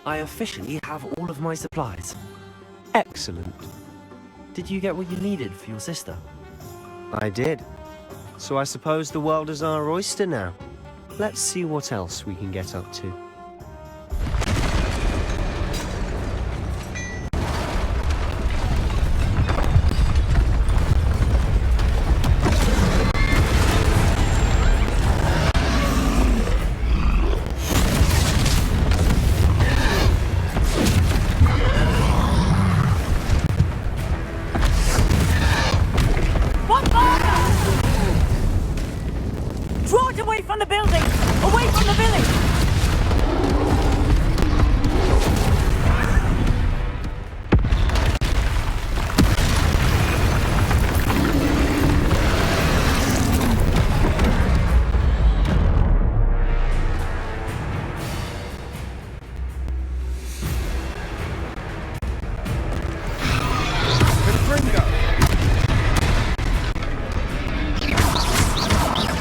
I officially have all of my supplies. Excellent. Did you get what you needed for your sister? I did. So I suppose the world is our oyster now. Let's see what else we can get up to. Draw it away from the building! Away from the village!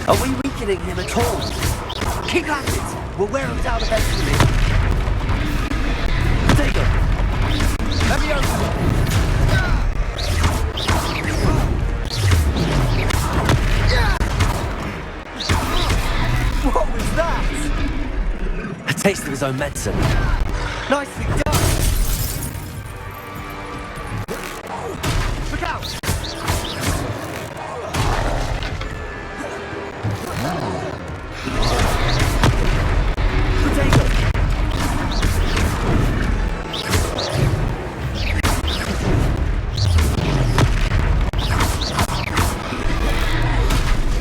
Are we weakening him at all? Keep at it! We'll wear him down eventually. Take him! Let me open What was that? A taste of his own medicine. Nicely done! Look out!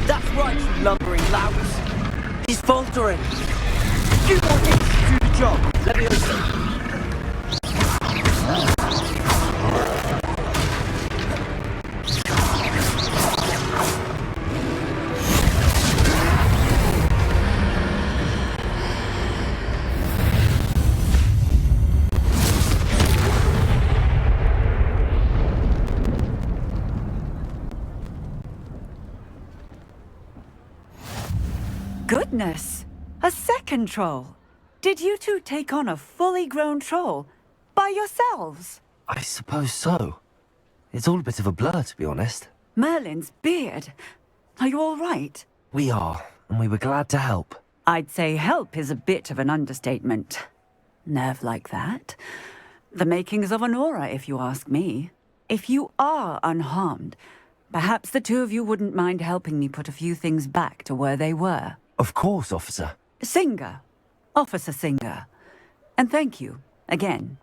That's right, you lumbering louts. He's faltering. You want him to do the job. Let me listen. Goodness! A second troll! Did you two take on a fully grown troll? By yourselves? I suppose so. It's all a bit of a blur, to be honest. Merlin's beard. Are you all right? We are, and we were glad to help. I'd say help is a bit of an understatement. Nerve like that. The makings of an aura, if you ask me. If you are unharmed, perhaps the two of you wouldn't mind helping me put a few things back to where they were. Of course, officer. Singer. Officer Singer. And thank you, again,